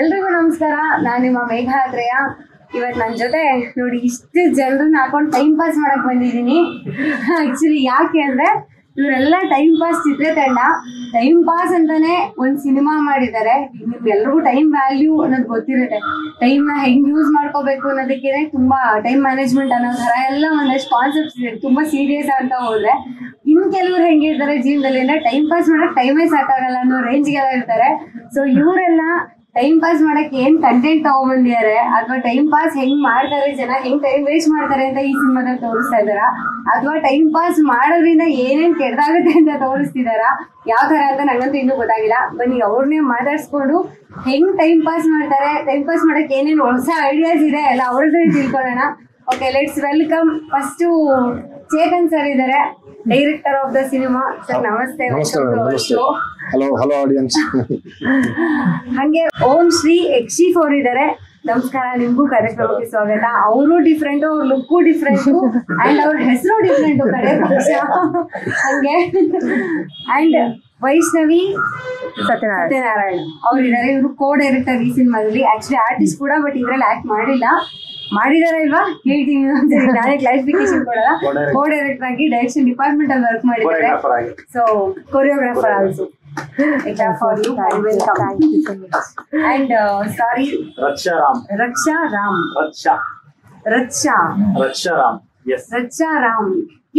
ಎಲ್ರಿಗೂ ನಮಸ್ಕಾರ. ನಾನು ನಿಮ್ಮ ಮೇಘಾದ್ರಯ. ಇವತ್ತು ನನ್ನ ಜೊತೆ ನೋಡಿ ಇಷ್ಟು ಜನರನ್ನ ಹಾಕೊಂಡು ಟೈಮ್ ಪಾಸ್ ಮಾಡಕ್ ಬಂದಿದ್ದೀನಿ. ಆಕ್ಚುಲಿ ಯಾಕೆ ಅಂದ್ರೆ ಇವರೆಲ್ಲ ಟೈಮ್ ಪಾಸ್ ಚಿತ್ರತಂಡ. ಟೈಮ್ ಪಾಸ್ ಅಂತಾನೆ ಒಂದು ಸಿನಿಮಾ ಮಾಡಿದ್ದಾರೆ. ನಿಮ್ಗೆಲ್ರಿಗೂ ಟೈಮ್ ವ್ಯಾಲ್ಯೂ ಅನ್ನೋದು ಗೊತ್ತಿರುತ್ತೆ. ಟೈಮ್ನ ಹೆಂಗ್ ಯೂಸ್ ಮಾಡ್ಕೋಬೇಕು ಅನ್ನೋದಕ್ಕೆ ತುಂಬಾ ಟೈಮ್ ಮ್ಯಾನೇಜ್ಮೆಂಟ್ ಅನ್ನೋ ಥರ ಎಲ್ಲ ಒಂದಷ್ಟು ಕಾನ್ಸೆಪ್ಟ್ಸ್ ಇದೆ. ತುಂಬಾ ಸೀರಿಯಸ್ ಅಂತ ಹೋದ್ರೆ ಇನ್ ಕೆಲವ್ರು ಹೆಂಗಿರ್ತಾರೆ ಜೀವನದಲ್ಲಿ ಅಂದ್ರೆ ಟೈಮ್ ಪಾಸ್ ಮಾಡಕ್ ಟೈಮೇ ಸಾಕಾಗಲ್ಲ ಅನ್ನೋ ರೇಂಜ್ಗೆಲ್ಲ ಇರ್ತಾರೆ. ಸೊ ಇವರೆಲ್ಲ ಟೈಮ್ ಪಾಸ್ ಮಾಡಕ್ ಏನ್ ಕಂಟೆಂಟ್ ತಗೊಂಡ್ಬಂದಿದ್ದಾರೆ ಅಥವಾ ಟೈಮ್ ಪಾಸ್ ಹೆಂಗ್ ಮಾಡ್ತಾರೆ, ಜನ ಹೆಂಗ್ ಟೈಮ್ ವೇಸ್ಟ್ ಮಾಡ್ತಾರೆ ಅಂತ ಈ ಸಿನಿಮಾದಲ್ಲಿ ತೋರಿಸ್ತಾ ಇದಾರ, ಅಥವಾ ಟೈಮ್ ಪಾಸ್ ಮಾಡೋದ್ರಿಂದ ಏನೇನ್ ಕೆಟ್ಟದಾಗುತ್ತೆ ಅಂತ ತೋರಿಸ್ತಿದಾರ, ಯಾವ ತರ ಅಂತ ನಂಗಂತೂ ಇನ್ನೂ ಗೊತ್ತಾಗಿಲ್ಲ. ಬನ್ನಿ ಅವ್ರನ್ನೇ ಮಾತಾಡ್ಸ್ಕೊಂಡು ಹೆಂಗ್ ಟೈಮ್ ಪಾಸ್ ಮಾಡ್ತಾರೆ, ಟೈಮ್ ಪಾಸ್ ಮಾಡಕ್ ಏನೇನ್ ಹೊಸ ಐಡಿಯಾಸ್ ಇದೆ ಎಲ್ಲ ಅವ್ರದ್ದೇ ತಿಳ್ಕೊಳ್ಳೋಣ. Okay, let's welcome. First Chetan sir ಇದ್ದಾರೆ, director of the cinema. Sir ನಮಸ್ತೆ. Hello audience. ಹಂಗೆ ಓಂ ಶ್ರೀ ಯಕ್ಷೀಫ್ ಅವರು ಇದ್ದಾರೆ. ನಮಸ್ಕಾರ, ನಿಮ್ಗೂ ಕಾರ್ಯಕ್ರಮಕ್ಕೆ ಸ್ವಾಗತ. ಅವರು ಡಿಫ್ರೆಂಟ್, ಅವ್ರ ಲುಕ್ಕು ಡಿಫ್ರೆಂಟ್ ಅಂಡ್ ಅವ್ರ ಹೆಸರು ಡಿಫ್ರೆಂಟ್ ಕಡೆ ಪಕ್ಷ. ಹಂಗೆ ಅಂಡ್ ವೈಷ್ಣವಿ ಸತ್ಯನಾರಾಯಣ ಅವ್ರು ಇದ್ದಾರೆ. ಇವರು ಕೋ ಡೈರೆಕ್ಟರ್ ಈ ಸಿನಿಮಾದಲ್ಲಿ. ಆಕ್ಚುಲಿ ಆರ್ಟಿಸ್ಟ್ ಕೂಡ, ಬಟ್ ಇದ್ರಲ್ಲಿ ಆಕ್ಟ್ ಮಾಡಿದಾರ ಇಲ್ವಾ ಹೇಳ್ತೀನಿ ಒಂದ್ಸರಿ, ನಾನೇ ಕ್ಲಾರಿಫಿಕೇಶನ್ ಕೊಡಲ್ಲ. ಕೋ ಡೈರೆಕ್ಟರ್ ಆಗಿ ಡೈರೆಕ್ಷನ್ ಡಿಪಾರ್ಟ್ಮೆಂಟ್ ಅಲ್ಲಿ ವರ್ಕ್ ಮಾಡಿದ್ದಾರೆ. So choreographer also. For you welcome. And sorry, Raksha Ram.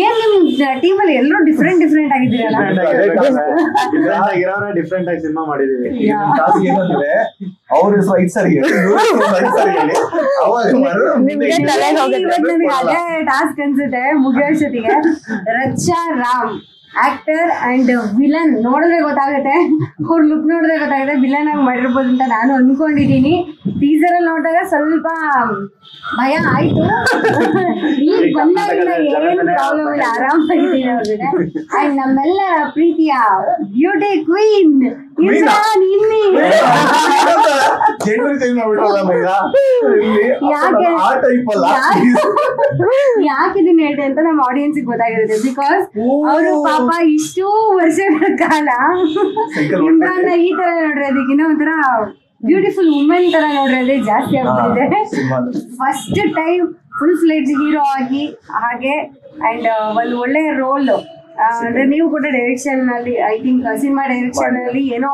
ಏನ್ ನಿಮ್ ಟೀಮ್ ಅಲ್ಲಿ ಎಲ್ಲರೂ ಡಿಫ್ರೆಂಟ್ ಆಗಿದ್ದೀರಲ್ಲ? ಡಿಫ್ರೆಂಟ್ ಆಗಿ ಸಿನಿಮಾ ಮಾಡಿದೀವಿ. ಅವ್ರ ಅದೇ ಟಾಸ್ಕ್ ಅನ್ಸುತ್ತೆ ಮುಗಿಯೋಷ್ಟೊತ್ತಿಗೆ. Raksha Ram actor and villain ನೋಡಿದ್ರೆ ಗೊತ್ತಾಗುತ್ತೆ, ಅವ್ರ ಲುಕ್ ನೋಡಿದ್ರೆ ಗೊತ್ತಾಗುತ್ತೆ ವಿಲನ್ ಆಗಿ ಮಾಡಿರ್ಬೋದು ಅಂತ ನಾನು ಅನ್ಕೊಂಡಿದೀನಿ. ಟೀಸರ್ ಅಲ್ಲಿ ನೋಡಿದಾಗ ಸ್ವಲ್ಪ ಭಯ ಆಯ್ತು. ಈಗ ಬಂದಾಗಿಂದ ಏನು ಪ್ರಾಬ್ಲಮ್ ಇಲ್ಲ, ಆರಾಮಾಗಿದ್ದೀನಿ ಅವ್ರ ಜೊತೆ. ಅಂಡ್ ನಮ್ಮೆಲ್ಲರ ಪ್ರೀತಿಯ ಬ್ಯೂಟಿ ಕ್ವೀನ್ ಯಾಕಿದೀನಿ ಹೇಳಿ ಅಂತ ನಮ್ಮ ಆಡಿಯನ್ಸ್ ಗೊತ್ತಾಗಿರುತ್ತೆ. ಬಿಕಾಸ್ ಅವರು ಪಾಪ ಇಷ್ಟೂ ವರ್ಷಗಳ ಕಾಲ ಇಮ್ರಾನ್ನ ಈ ತರ ನೋಡಿರೋದಕ್ಕಿಂತ ಒಂಥರ ಬ್ಯೂಟಿಫುಲ್ ವುಮೆನ್ ತರ ನೋಡಿರೋದೇ ಜಾಸ್ತಿ ಆಗ್ಬಿಟ್ಟಿದೆ. First time full fledge hero ಆಗಿ ಹಾಗೆ ಅಂಡ್ ಒಂದು ಒಳ್ಳೆ ರೋಲ್ ಅಂದ್ರೆ ನೀವು ಕೂಡ ಡೈರೆಕ್ಷನ್ ಅಲ್ಲಿ, ಐ ಥಿಂಕ್ ಸಿನಿಮಾ ಡೈರೆಕ್ಷನ್ ಅಲ್ಲಿ ಏನೋ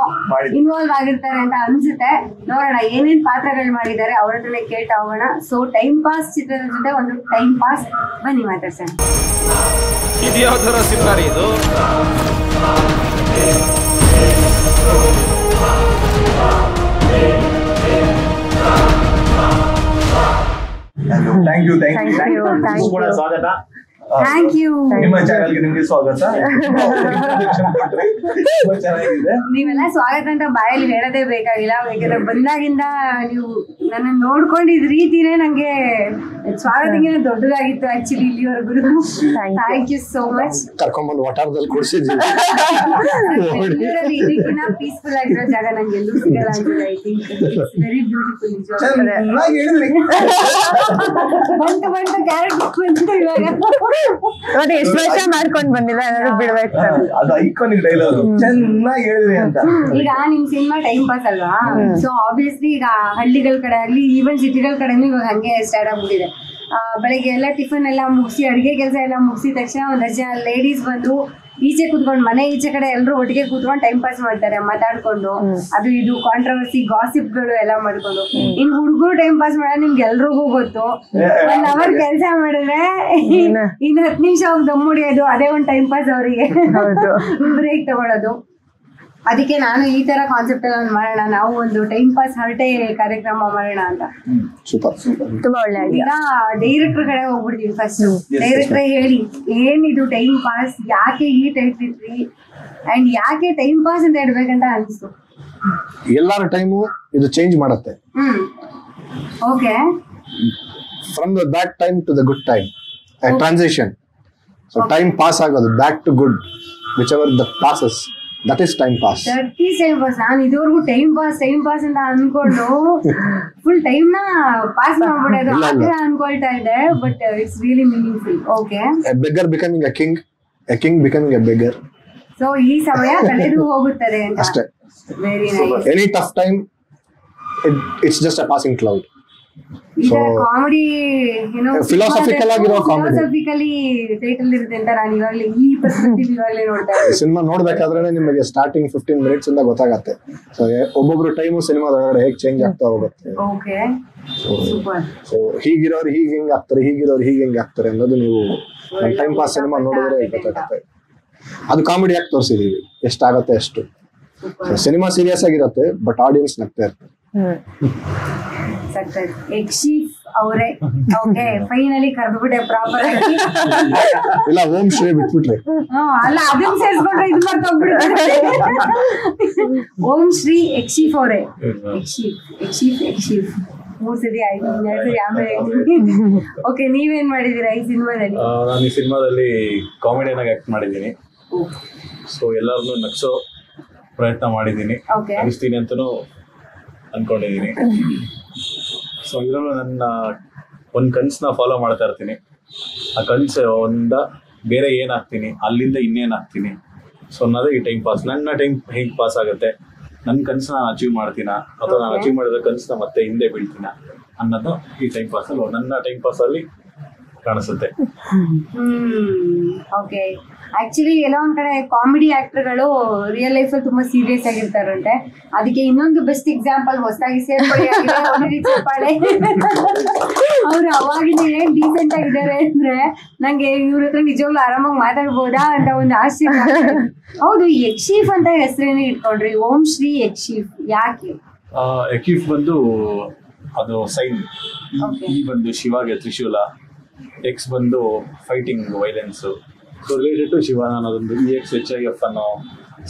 ಇನ್ವಾಲ್ವ್ ಆಗಿರ್ತಾರೆ ಅಂತ ಅನ್ಸುತ್ತೆ. ನೋಡೋಣ ಏನೇನ್ ಪಾತ್ರಗಳು ಮಾಡಿದ್ದಾರೆ ಅವ್ರ ಹತ್ರನೇ ಕೇಳ್ತಾ ಹೋಗೋಣ. ಸೊ ಟೈಮ್ ಪಾಸ್ ಚಿತ್ರದ ಜೊತೆ ಒಂದು ಟೈಮ್ ಪಾಸ್, ಬನ್ನಿ ಮಾತಾಡ್ಸೋಣ. ಇದ್ಯಾವ ತರ ಸಿನಿಮಾ ಇದು? ಸ್ವಾಗತ. Thank you. ನಿಮ್ಮ ಚಾನೆಲ್ಗೆ ನಿಮ್ಗೆ ಸ್ವಾಗತ. ನೀವೆಲ್ಲ ಸ್ವಾಗತ ಅಂತ ಬಾಯಲ್ಲಿ ಹೇಳೋದೇ ಬೇಕಾಗಿಲ್ಲ. ಯಾಕಂದ್ರೆ ಬಂದಾಗಿಂದ ನೀವು ನನ್ನ ನೋಡ್ಕೊಂಡಿದ್ ರೀತಿನೇ ನಂಗೆ ಸ್ವಾಗತಕ್ಕಿಂತ ದೊಡ್ಡದಾಗಿತ್ತು ಆಕ್ಚುಲಿ ಇಲ್ಲಿವರೆಗೂ. Thank you so much. ಕರ್ಕೊಂಡ್ಬಂದು ವಟಾರದಲ್ಲಿ ಕೂರಿಸಿದ್ವಿ. ಇದಕ್ಕಿಂತ ಪೀಸ್ಫುಲ್ ಆಗಿರೋ ಜಾಗ ನಂಗೆ ಎಲ್ಲೂ ಸಿಗಲ್ಲ ಅನ್ಸುತ್ತೆ. I think it's very beautiful. ಬಂತು ಕ್ಯಾರೆಕ್ಟರ್ ಬಂತು ಇವಾಗ. ಮತ್ತೆ ಎಷ್ಟು ವರ್ಷ ಮಾಡ್ಕೊಂಡ್ ಬಂದಿಲ್ಲ, ಏನಾದ್ರು ಬಿಡ್ಬೇಕು. ಅದು ಐಕಾನಿಕ್ ಡೈಲಾಗ್, ಚೆನ್ನಾಗಿ ಹೇಳಿದ್ರಿ ಅಂತ. ಈಗ ನಿಮ್ ಸಿನಿಮಾ ಟೈಮ್ ಪಾಸ್ ಅಲ್ವಾ? ಸೊ ಆಬ್ವಿಯಸ್ಲಿ ಈಗ ಹಳ್ಳಿಗಳ ಕಡೆ ಆಗ್ಲಿ, ಈವನ್ ಸಿಟಿಗಳ ಕಡೆನೂ ಇವಾಗ ಹಂಗೆ ಸ್ಟಾರ್ಟ್ ಆಗ್ಬಿಟ್ಟಿದೆ. ಬೆಳಿಗ್ಗೆ ಎಲ್ಲ ಟಿಫನ್ ಎಲ್ಲ ಮುಗಿಸಿ, ಅಡುಗೆ ಕೆಲಸ ಎಲ್ಲ ಮುಗಿಸಿದ ತಕ್ಷಣ ಒಂದಷ್ಟು ಜನ ಲೇಡೀಸ್ ಬಂದು ಈಚೆ ಕೂತ್ಕೊಂಡು, ಮನೆ ಈಚೆ ಕಡೆ ಎಲ್ಲರೂ ಒಟ್ಟಿಗೆ ಕೂತ್ಕೊಂಡು ಟೈಮ್ ಪಾಸ್ ಮಾಡ್ತಾರೆ, ಮಾತಾಡ್ಕೊಂಡು ಅದು ಇದು ಕಾಂಟ್ರವರ್ಸಿ ಗಾಸಿಪ್ಗಳು ಎಲ್ಲ ಮಾಡ್ಕೊಂಡು. ಇನ್ ಹುಡುಗರು ಟೈಮ್ ಪಾಸ್ ಮಾಡೋದು ನಿಮ್ಗೆ ಎಲ್ರಿಗೂ ಗೊತ್ತು. 1 ಅವರ್ ಕೆಲಸ ಮಾಡಿದ್ರೆ ಇನ್ನು 10 ನಿಮಿಷ ಅವ್ರು ದಮ್ ಹೊಡಿಯೋದು, ಅದೇ ಒಂದು ಟೈಮ್ ಪಾಸ್ ಅವರಿಗೆ. ಬ್ರೇಕ್ ತಗೊಳ್ಳೋದು. ಅದಕ್ಕೆ ನಾನು ಈ ತರ ಕಾನ್ಸೆಪ್ಟ್ ಎಲ್ಲ ಮಾಡೋಣ, ನಾವು ಒಂದು ಟೈಮ್ ಪಾಸ್ ಹರಟೆ ಕಾರ್ಯಕ್ರಮ ಮಾಡೋಣ ಅಂತ. ತುಂಬಾ ಒಳ್ಳೆ. ಈಗ ಡೈರೆಕ್ಟರ್ ಕಡೆ ಹೋಗ್ಬಿಡ್ತೀವಿ. ಫಸ್ಟ್ ಡೈರೆಕ್ಟರ್ ಹೇಳಿ, ಏನಿದು ಟೈಮ್ ಪಾಸ್, ಯಾಕೆ ಈ ಟೈಪ್ ಇದ್ರಿ ಅಂಡ್ ಯಾಕೆ ಟೈಮ್ ಪಾಸ್ ಅಂತ ಇಡ್ಬೇಕಂತ ಅನಿಸ್ತು? ಎಲ್ಲಾರ ಟೈಮು ಇದು ಚೇಂಜ್ ಮಾಡುತ್ತೆ. Okay, from the bad time to the good time, transition. So time pass ಆಗೋದು back to good, whichever the passes, that is time pass. Time pass. ನಾನು ಇದುವರೆಗೂ time pass ಅಂತ ಅನ್ಕೊಂಡು ಫುಲ್ ಟೈಮ್ ನ pass ಮಾಡ್ಬಿಡೋದು ಆತರ ಅನ್ಕೊಳ್ತಾ ಇದ್ದೆ. But it's really meaningful. Okay, a beggar becoming a king, a king becoming a beggar. So ಈ ಸಮಯ ಕಳೆದು ಹೋಗುತ್ತದೆ ಅಂತ. ಅಷ್ಟೇ. Very nice. Any tough time it's just a passing cloud. ಈಗ ಕಾಮಿಡಿ ಏನೋ Philosophical ಆಗಿರೋ comedy. ಫಿಲಾಸಫಿಕಲಿ ಟೈಟಲ್ ಇರುತ್ತೆ ಅಂತ ನಾನು ಇವಾಗಲೇ ಈ ಪರ್ಸ್ಪೆಕ್ಟಿವ್ ಇವಾಗಲೇ ನೋಡ್ತಾ ಈ ಸಿನಿಮಾ ನೋಡ್ಬೇಕಾದ್ರೆ ನಿಮಗೆ ಸ್ಟಾರ್ಟಿಂಗ್ 15 minutes ಇಂದ ಗೊತ್ತಾಗತ್ತೆ. ಸೊ ಒಬ್ಬೊಬ್ರು ಟೈಮು ಸಿನಿಮಾದೊಳಗಡೆ ಹೇಗೆ ಚೇಂಜ್ ಆಗ್ತಾ ಹೋಗುತ್ತೆ. Okay super. ಸೊ ಹೀಗಿರೋರು ಹೀಗೆ ಹೆಂಗ್ ಆಗ್ತಾರೆ, ಹೀಗಿರೋರು ಹೀಗೆ ಹೆಂಗ್ ಆಗ್ತಾರೆ ಅನ್ನೋದು ನೀವು ಟೈಮ್ ಪಾಸ್ ಸಿನಿಮಾ ನೋಡಿದ್ರೆ ಗೊತ್ತಾಗುತ್ತೆ. ಅದು ಕಾಮಿಡಿ ಆಗಿ ತೋರಿಸಿದೀವಿ, ಎಷ್ಟಾಗತ್ತೆ ಅಷ್ಟು. ಸಿನಿಮಾ ಸೀರಿಯಸ್ ಆಗಿರುತ್ತೆ, ಬಟ್ ಆಡಿಯನ್ಸ್ ನಗ್ತಾ ಇರ್ತಾರೆ. ಯಕ್ಷೀಫ್ ಅವರೇ ಓಕೆ ಫೈನಲಿ ಕರೆದ್ಬಿಟ್ಟೆ ಪ್ರಾಪರ್ ಆಗಿ. ಇಲ್ಲ ಓಂ ಶ್ರೀ ಬಿಟ್ಬಿಟ್ರಿ. ಅಲ್ಲ ಅದನ್ನ ಸೇರಿಸ್ಕೊಂಡ್ರೆ ಇದು ಮಾಡ್ಕೊಂಡ್ಬಿಡ್ತಾರೆ. ಓಂ ಶ್ರೀ ಯಕ್ಷೀಫ್ ಅವರೇ. ಯಕ್ಷೀಫ್ 3 ಸತಿ ಆಯ್ತು, 2 ಸತಿ ಆಮೇಲೆ. ಓಕೆ ನೀವೇನ್ ಮಾಡಿದೀರಾ ಈ ಸಿನಿಮಾದಲ್ಲಿ? ನಾನು ಈ ಸಿನಿಮಾದಲ್ಲಿ ಕಾಮಿಡಿಯನ್ ಆಕ್ಟ್ ಮಾಡಿದ್ದೀನಿ. ಸೊ ಎಲ್ಲರನ್ನೂ ನಗ್ಸೋ ಪ್ರಯತ್ನ ಮಾಡಿದ್ದೀನಿ, ನಗಿಸ್ತೀನಿ ಅಂತನೂ ಅನ್ಕೊಂಡಿದ್ದೀನಿ. ಸೊ ಇದರಲ್ಲೂ ನನ್ನ ಒಂದು ಕನಸನ್ನ ಫಾಲೋ ಮಾಡ್ತಾ ಇರ್ತೀನಿ. ಆ ಕನಸು ಬೇರೆ ಏನಾಗ್ತೀನಿ, ಅಲ್ಲಿಂದ ಇನ್ನೇನಾಗ್ತೀನಿ. ಸೊ ಅನ್ನೋದೇ ಈ ಟೈಮ್ ಪಾಸ್. ನನ್ನ ಟೈಮ್ ಹೇಗೆ ಪಾಸ್ ಆಗುತ್ತೆ, ನನ್ನ ಕನಸನ್ನ ನಾನು ಅಚೀವ್ ಮಾಡ್ತೀನ ಅಥವಾ ನಾನು ಅಚೀವ್ ಮಾಡಿದ್ರೆ ಕನಸನ್ನ ಮತ್ತೆ ಹಿಂದೆ ಬೀಳ್ತೀನ ಅನ್ನೋದು ಈ ಟೈಮ್ ಪಾಸಲ್ಲಿ ನನ್ನ ಟೈಮ್ ಪಾಸಲ್ಲಿ ಕಾಣಿಸುತ್ತೆ. ಓಕೆ ಆಕ್ಚುಲಿ ಎಲ್ಲೋ ಒಂದ್ ಕಡೆ ಕಾಮಿಡಿ ಆಕ್ಟರ್ಗಳು ರಿಯಲ್ ಲೈಫ್ ಅಲ್ಲಿ ತುಂಬಾ ಸೀರಿಯಸ್ ಆಗಿರ್ತಾರಂತೆ. ಅದಕ್ಕೆ ಇನ್ನೊಂದು ಬೆಸ್ಟ್ ಎಕ್ಸಾಂಪಲ್ ಹೊಸದಾಗಿ ಸೇರ್ಪಡೆ ಅವ್ರು ಅವಾಗಿನ ಏನ್ ಡೀಸೆಂಟ್ ಆಗಿದ್ದಾರೆ ಅಂದ್ರೆ ನಂಗೆ ಇವ್ರ ಹತ್ರ ನಿಜವಾಗ್ಲೂ ಆರಾಮಾಗಿ ಮಾತಾಡ್ಬೋದಾ ಅಂತ ಒಂದು ಆಶ್ಚರ್ಯ. ಹೌದು, ಯಕ್ಷೀಫ್ ಅಂತ ಹೆಸರೇನೆ ಇಟ್ಕೊಂಡ್ರಿ, ಓಂ ಶ್ರೀ ಯಕ್ಷೀಫ್ ಯಾಕೆ? ಯಕ್ಷೀಫ್ ಬಂದು ಅದು ಸೈನ್, ಈ ಬಂದು ಶಿವಾಗೆ ತ್ರಿಶೂಲ, ಎಕ್ಸ್ ಬಂದು fighting violence. So related to Shiva ನಾನು ಅದೊಂದು EXHIF ಅನ್ನೋ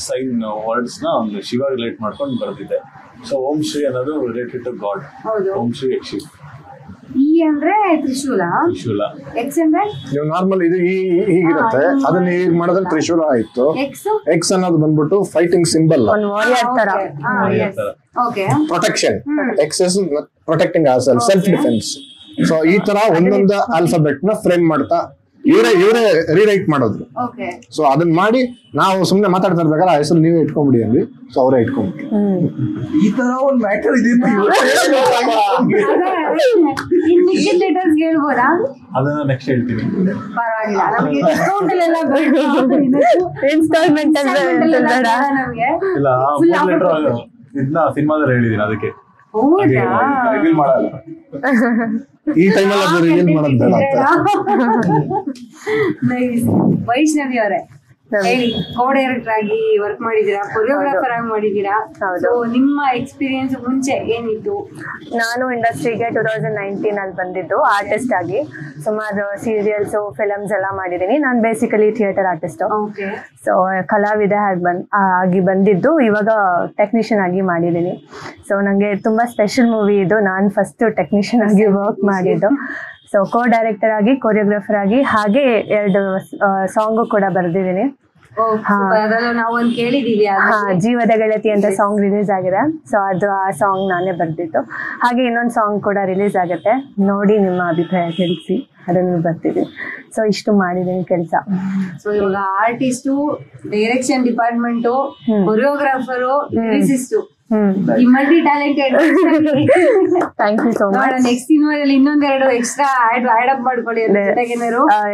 ಸೈನ್ ವರ್ಡ್ಸ್ನ ಒಂದು ಶಿವ ರಿಲೇಟ್ ಮಾಡ್ಕೊಂಡು ಬರ್ತಿದ್ದೆ. ಸೊ ಓಂ ಶ್ರೀ ಅನ್ನೋದು related to god. Om Shri ಯಕ್ಷೀಫ್. ಇ ಅಂದ್ರೆ ತ್ರಿಶೂಲ, ಎಕ್ಸ್ ಅಂದ್ರೆ ನೀವು ನಾರ್ಮಲ್ ಇದು ಹೀಗಿರುತ್ತೆ, ಅದನ್ನ ಹೀಗೆ ಮಾಡಿದ್ರೆ ತ್ರಿಶೂಲ ಆಯ್ತು. ಎಕ್ಸ್ ಅನ್ನೋದು ಬಂದ್ಬಿಟ್ಟು fighting symbol, protection. X is protecting our self, self defence. So ಈ ತರ ಒಂದೊಂದು ಆಲ್ಫಾಬೆಟ್ ನ ಫ್ರೇಮ್ ಮಾಡ್ತಾ ಇವರೇ ರೀರೈಟ್ ಮಾಡೋದು. ಸೊ ಅದನ್ನ ಮಾಡಿ ನಾವು ಸುಮ್ನೆ ಮಾತಾಡ್ತಾ ಇರ್ಬೇಕಾದ್ರೆ ಆ ಹೆಸರು ನೀವೇ ಇಟ್ಕೊಂಡ್ಬಿಡಿ ಅಂದ್ವಿ. ಸೊ ಅವರೇ ಇಟ್ಕೊಂಡ್ಬಿಡಿ. ಈ ತರ ಒಂದು ಮ್ಯಾಟರ್ ಇದೆ. ಹೇಳ್ಬೋದಾ? ಅದನ್ನ ನೆಕ್ಸ್ಟ್ ಹೇಳ್ತೀನಿ. ಪರವಾಗಿಲ್ಲ, ನಮಗೆ ಇನ್ಸ್ಟಾಲ್ಮೆಂಟ್ ಇಲ್ಲ, ಇದನ್ನ ಸಿನಿಮಾದಲ್ಲಿ ಹೇಳಿದೀನಿ, ಅದಕ್ಕೆ ರಿವೀಲ್ ಮಾಡಲ್ಲ. ಈ ಟೈಮಲ್ಲಿ ಅದು ರಿವೀಲ್ ಮಾಡೋದು ಬೇಡ ಅಂತ. ವೈಷ್ಣವಿ ಅವರೇ ಹೇಳಿ, ಕೋ ಡೈರೆಕ್ಟರ್ ಆಗಿ ವರ್ಕ್ ಮಾಡಿದೀರಾ, ಕೊರಿಯೋಗ್ರಾಫರ್ ಆಗಿ ಮಾಡಿದೀರಾ. ನಿಮ್ಮ ಎಕ್ಸ್ಪೀರಿಯನ್ಸ್ ಮುಂಚೆ ಏನಿತ್ತು? ನಾನು ಇಂಡಸ್ಟ್ರಿಗೆ 2019 ಅಲ್ಲಿ ಬಂದಿದ್ದು ಆರ್ಟಿಸ್ಟ್ ಆಗಿ. ಸುಮಾರು ಸೀರಿಯಲ್ಸ್, ಫಿಲಮ್ಸ್ ಎಲ್ಲ ಮಾಡಿದ್ದೀನಿ. ನಾನು ಬೇಸಿಕಲಿ ಥಿಯೇಟರ್ ಆರ್ಟಿಸ್ಟ್. ಸೊ ಕಲಾವಿದೆ ಆಗಿ ಬಂದಿದ್ದು, ಇವಾಗ ಟೆಕ್ನಿಷಿಯನ್ ಆಗಿ ಮಾಡಿದ್ದೀನಿ. ಸೊ ನನಗೆ ತುಂಬ ಸ್ಪೆಷಲ್ ಮೂವಿ ಇದು. ನಾನು ಫಸ್ಟ್ ಟೆಕ್ನಿಷಿಯನ್ ಆಗಿ ವರ್ಕ್ ಮಾಡಿದ್ದು. ಸೊ ಕೋ ಡೈರೆಕ್ಟರ್ ಆಗಿ, ಕೊರಿಯೋಗ್ರಾಫರ್ ಆಗಿ, ಹಾಗೆ 2 ಸಾಂಗು ಕೂಡ ಬರೆದಿದ್ದೀನಿ. ಜೀವದ ಗೆಳತಿ ಅಂತ ಸಾಂಗ್ ರಿಲೀಸ್ ಆಗಿದೆ. ಸೊ ಅದು ಆ ಸಾಂಗ್ ನಾನೇ ಬರ್ದಿದ್ದು. ಹಾಗೆ ಇನ್ನೊಂದು ಸಾಂಗ್ ಕೂಡ ರಿಲೀಸ್ ಆಗುತ್ತೆ, ನೋಡಿ ನಿಮ್ಮ ಅಭಿಪ್ರಾಯ ತಿಳಿಸಿ, ಅದನ್ನು ಬರ್ತಿದ್ದೀನಿ. ಸೊ ಇಷ್ಟು ಮಾಡಿದ್ದೀನಿ ಕೆಲಸ. ಸೊ ಇವಾಗ artist, direction department, choreographer, lyricist, ಈ multi talented. Thank you so much. Next ಸಿನಿಮಾದಲ್ಲಿ ಇನ್ನೊಂದೆರಡು ಎಕ್ಸ್ಟ್ರಾ ಆಡ್ ಅಪ್ ಮಾಡ್ಕೊಳ್ಳಿ.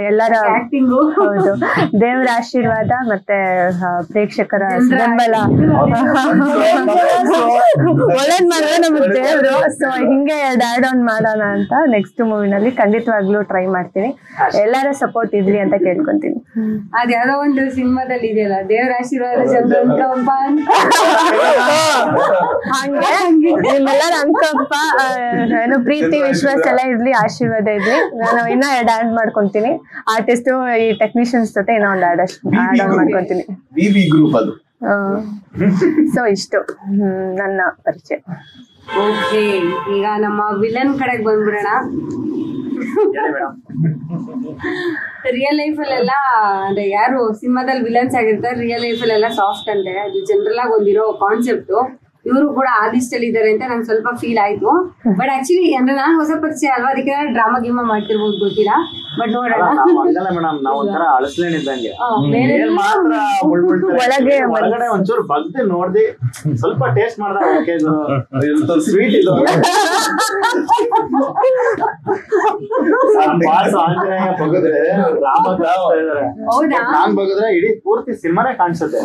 ಎಲ್ಲರ ಆಕ್ಟಿಂಗು, ಹೌದು, ದೇವರ ಆಶೀರ್ವಾದ ಮತ್ತೆ ಪ್ರೇಕ್ಷಕರ ಬೆಂಬಲ ಒಳ್ಳೇದ್ ಮಾಡಿದ್ರೆ ನಮ್ಗೆ ದೇವ್ರು. ಸೊ ಹಿಂಗೆ 2 ಆಡ್ ಆನ್ ಮಾಡೋಣ ಅಂತ ನೆಕ್ಸ್ಟ್ ಮೂವಿನಲ್ಲಿ ಖಂಡಿತವಾಗ್ಲೂ ಟ್ರೈ ಮಾಡ್ತೀನಿ. ಎಲ್ಲರ ಸಪೋರ್ಟ್ ಇರ್ಲಿ ಅಂತ ಕೇಳ್ಕೊಂತೀನಿ. ಅದ್ಯಾವುದೋ ಒಂದು ಸಿನಿಮಾದಲ್ಲಿ ಇದೆಯಲ್ಲ, ದೇವರ ಆಶೀರ್ವಾದ ಚಂದ್ರಪ್ಪ ಅಂತ. ಹಂಗೆ ನಿಮ್ಮೆಲ್ಲರ ಅಂಕಪ್ಪ ಏನು ಪ್ರೀತಿ ವಿಶ್ವಾಸ ಎಲ್ಲ ಇರ್ಲಿ, ಆಶೀರ್ವಾದ ಇರ್ಲಿ. ನಾನು ಇನ್ನ 2 ಆಡ್ ಮಾಡ್ಕೊಂತೀನಿ. ಆರ್ಟಿಸ್ಟ್ ಈ ಟೆಕ್ನಿಷಿಯನ್ಸ್ ಜೊತೆ ಇನ್ನೂ ಒಂದು ಆಡ್ ಆನ್ ಮಾಡ್ಕೊಂತೀನಿ. ಸೊ ಇಷ್ಟು ನನ್ನ ಪರಿಚಯ. ಓಕೆ, ಈಗ ನಮ್ಮ ವಿಲನ್ ಕಡೆಗೆ ಬಂದ್ಬಿಡೋಣ. ರಿಯಲ್ ಲೈಫ್ ಅಲ್ಲೆಲ್ಲ ಅಂದ್ರೆ ಯಾರು ಸಿನಿಮಾದಲ್ಲಿ ವಿಲನ್ಸ್ ಆಗಿರ್ತಾರೆ, ರಿಯಲ್ ಲೈಫ್ ಅಲ್ಲೆಲ್ಲ ಸಾಫ್ಟ್ ಅಂತೆ. ಅದು ಜನರಲ್ ಆಗಿ ಒಂದಿರೋ ಕಾನ್ಸೆಪ್ಟ್. ಇವರು ಕೂಡ ಆ ಲಿಸ್ಟ್ ಅಲ್ಲಿ ಇದಾರೆ ಅಂತ ನಂಗೆ ಸ್ವಲ್ಪ ಫೀಲ್ ಆಯ್ತು. ಬಟ್ ಆಕ್ಚುಲಿ ಅಂದ್ರೆ ನಾನು ಹೊಸ ಪರಿಚಯ ಅಲ್ವಾ, ಅದಕ್ಕೆ ಡ್ರಾಮಾ ಗೀಮಾ ಮಾಡ್ತಿರ್ಬೋದು ಗೊತ್ತಿಲ್ಲ. ಬಟ್ ನೋಡೋಣ. ಮೇಡಮ್ ನಾವು ಒಂಥರ ಅಳಸ್ಲೇನಿದ್ದಂಗೆ ಒಳಗಡೆ ಒಂಚೂರು ಬಗ್ದು ನೋಡ್ದಿ ಸ್ವಲ್ಪ ಟೇಸ್ಟ್ ಮಾಡ್ದ ಸ್ವೀಟ್ ಇದು ಆಂಜನೇಯ ಬಗದ್ರೆ ರಾಮ ಹೌದಾ? ನಾನ್ ಬಗದ್ರೆ ಇಡೀ ಪೂರ್ತಿ ಸಿನಿಮಾನೇ ಕಾಣಿಸುತ್ತೆ.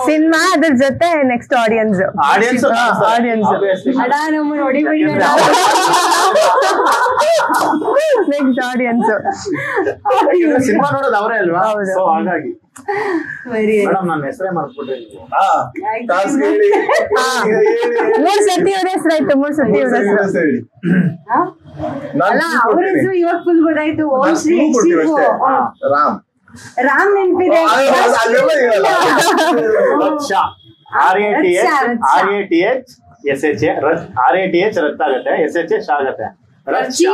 ಸಿನಿಮಾ ಅದ್ರ ಜೊತೆ ನೆಕ್ಸ್ಟ್ ಆಡಿಯನ್ಸ್ ಅಡ ನಮ್ಮ ನೋಡಿಬಿಡಿ ನೆಕ್ಸ್ಟ್ ಆಡಿಯನ್ಸ್ ಸಿನಿಮಾ ನೋಡೋದು ಅವರೇ ಅಲ್ವಾ, ಸೊ ಹಾಗಾಗಿ ವೆರಿ ಮೇಡಮ್ ನನ್ನ ಹೆಸರೇ ಮಾಡ್ಬಿಟ್ರಿ. 3 ಸತಿ ಅವ್ರ ಹೆಸರಾಯ್ತು, 3 ಸತಿ ಅವ್ರ ಹೆಸರು. ಅಲ್ಲ ಅವ್ರ ಹೆಸರು ಇವಾಗ ಫುಲ್ ಗೊತ್ತಾಯ್ತು. ಓಂ ಶ್ರೀ ರಾಮ್ ನೆನ್ಪಿದೆ. RATH ರತ್ ಆಗತ್ತೆ, SH ಶ್ ಆಗತ್ತೆ. ರಕ್ಷಾ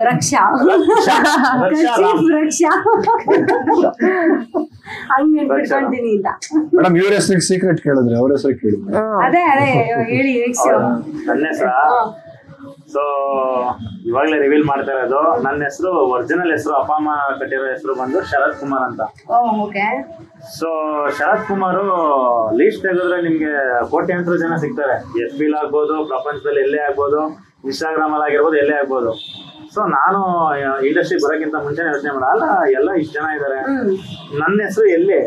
ರಕ್ಷಾ ಹಂಗ್ ನೆನ್ಪಿಟ್ಕೊಂತೀನಿ ಅಂತ. ಮೇಡಮ್ ಇವ್ರ ಹೆಸರಿಗೆ ಸೀಕ್ರೆಟ್ ಕೇಳಿದ್ರೆ ಅವ್ರ ಹೆಸರು ಕೇಳಿ. ಅದೇ ಹೇಳಿ ನೆಕ್ಸ್ಟ್. ನನ್ನ ಹೆಸರ ಸೊ ಇವಾಗಲೇ ರಿವೀಲ್ ಮಾಡ್ತಾ ಇರೋದು. ನನ್ನ ಹೆಸರು ಒರಿಜಿನಲ್ ಹೆಸರು ಅಪ್ಪ ಅಮ್ಮ ಕಟ್ಟಿರೋ ಹೆಸರು ಬಂದು ಶರತ್ ಕುಮಾರ್ ಅಂತ. ಸೊ ಶರತ್ ಕುಮಾರ್ ಲೀಸ್ಟ್ ತೆಗೆದ್ರೆ ನಿಮ್ಗೆ ಕೋಟ್ಯಾಂತರ ಜನ ಸಿಗ್ತಾರೆ. FB ಆಗ್ಬೋದು, ಪ್ರಪಂಚದಲ್ಲಿ ಎಲ್ಲೇ ಆಗ್ಬೋದು, ಇನ್ಸ್ಟಾಗ್ರಾಮ್ ಅಲ್ಲಿ ಆಗಿರ್ಬೋದು, ಎಲ್ಲೇ ಆಗ್ಬೋದು. ಸೊ ನಾನು ಇಂಡಸ್ಟ್ರಿ ಬರೋಕ್ಕಿಂತ ಮುಂಚೆನೆ ಯೋಚನೆ ಮಾಡಲ್ಲ, ಎಲ್ಲ ಇಷ್ಟು ಜನ ಇದ್ದಾರೆ, ನನ್ನ ಹೆಸರು ಎಲ್ಲಿ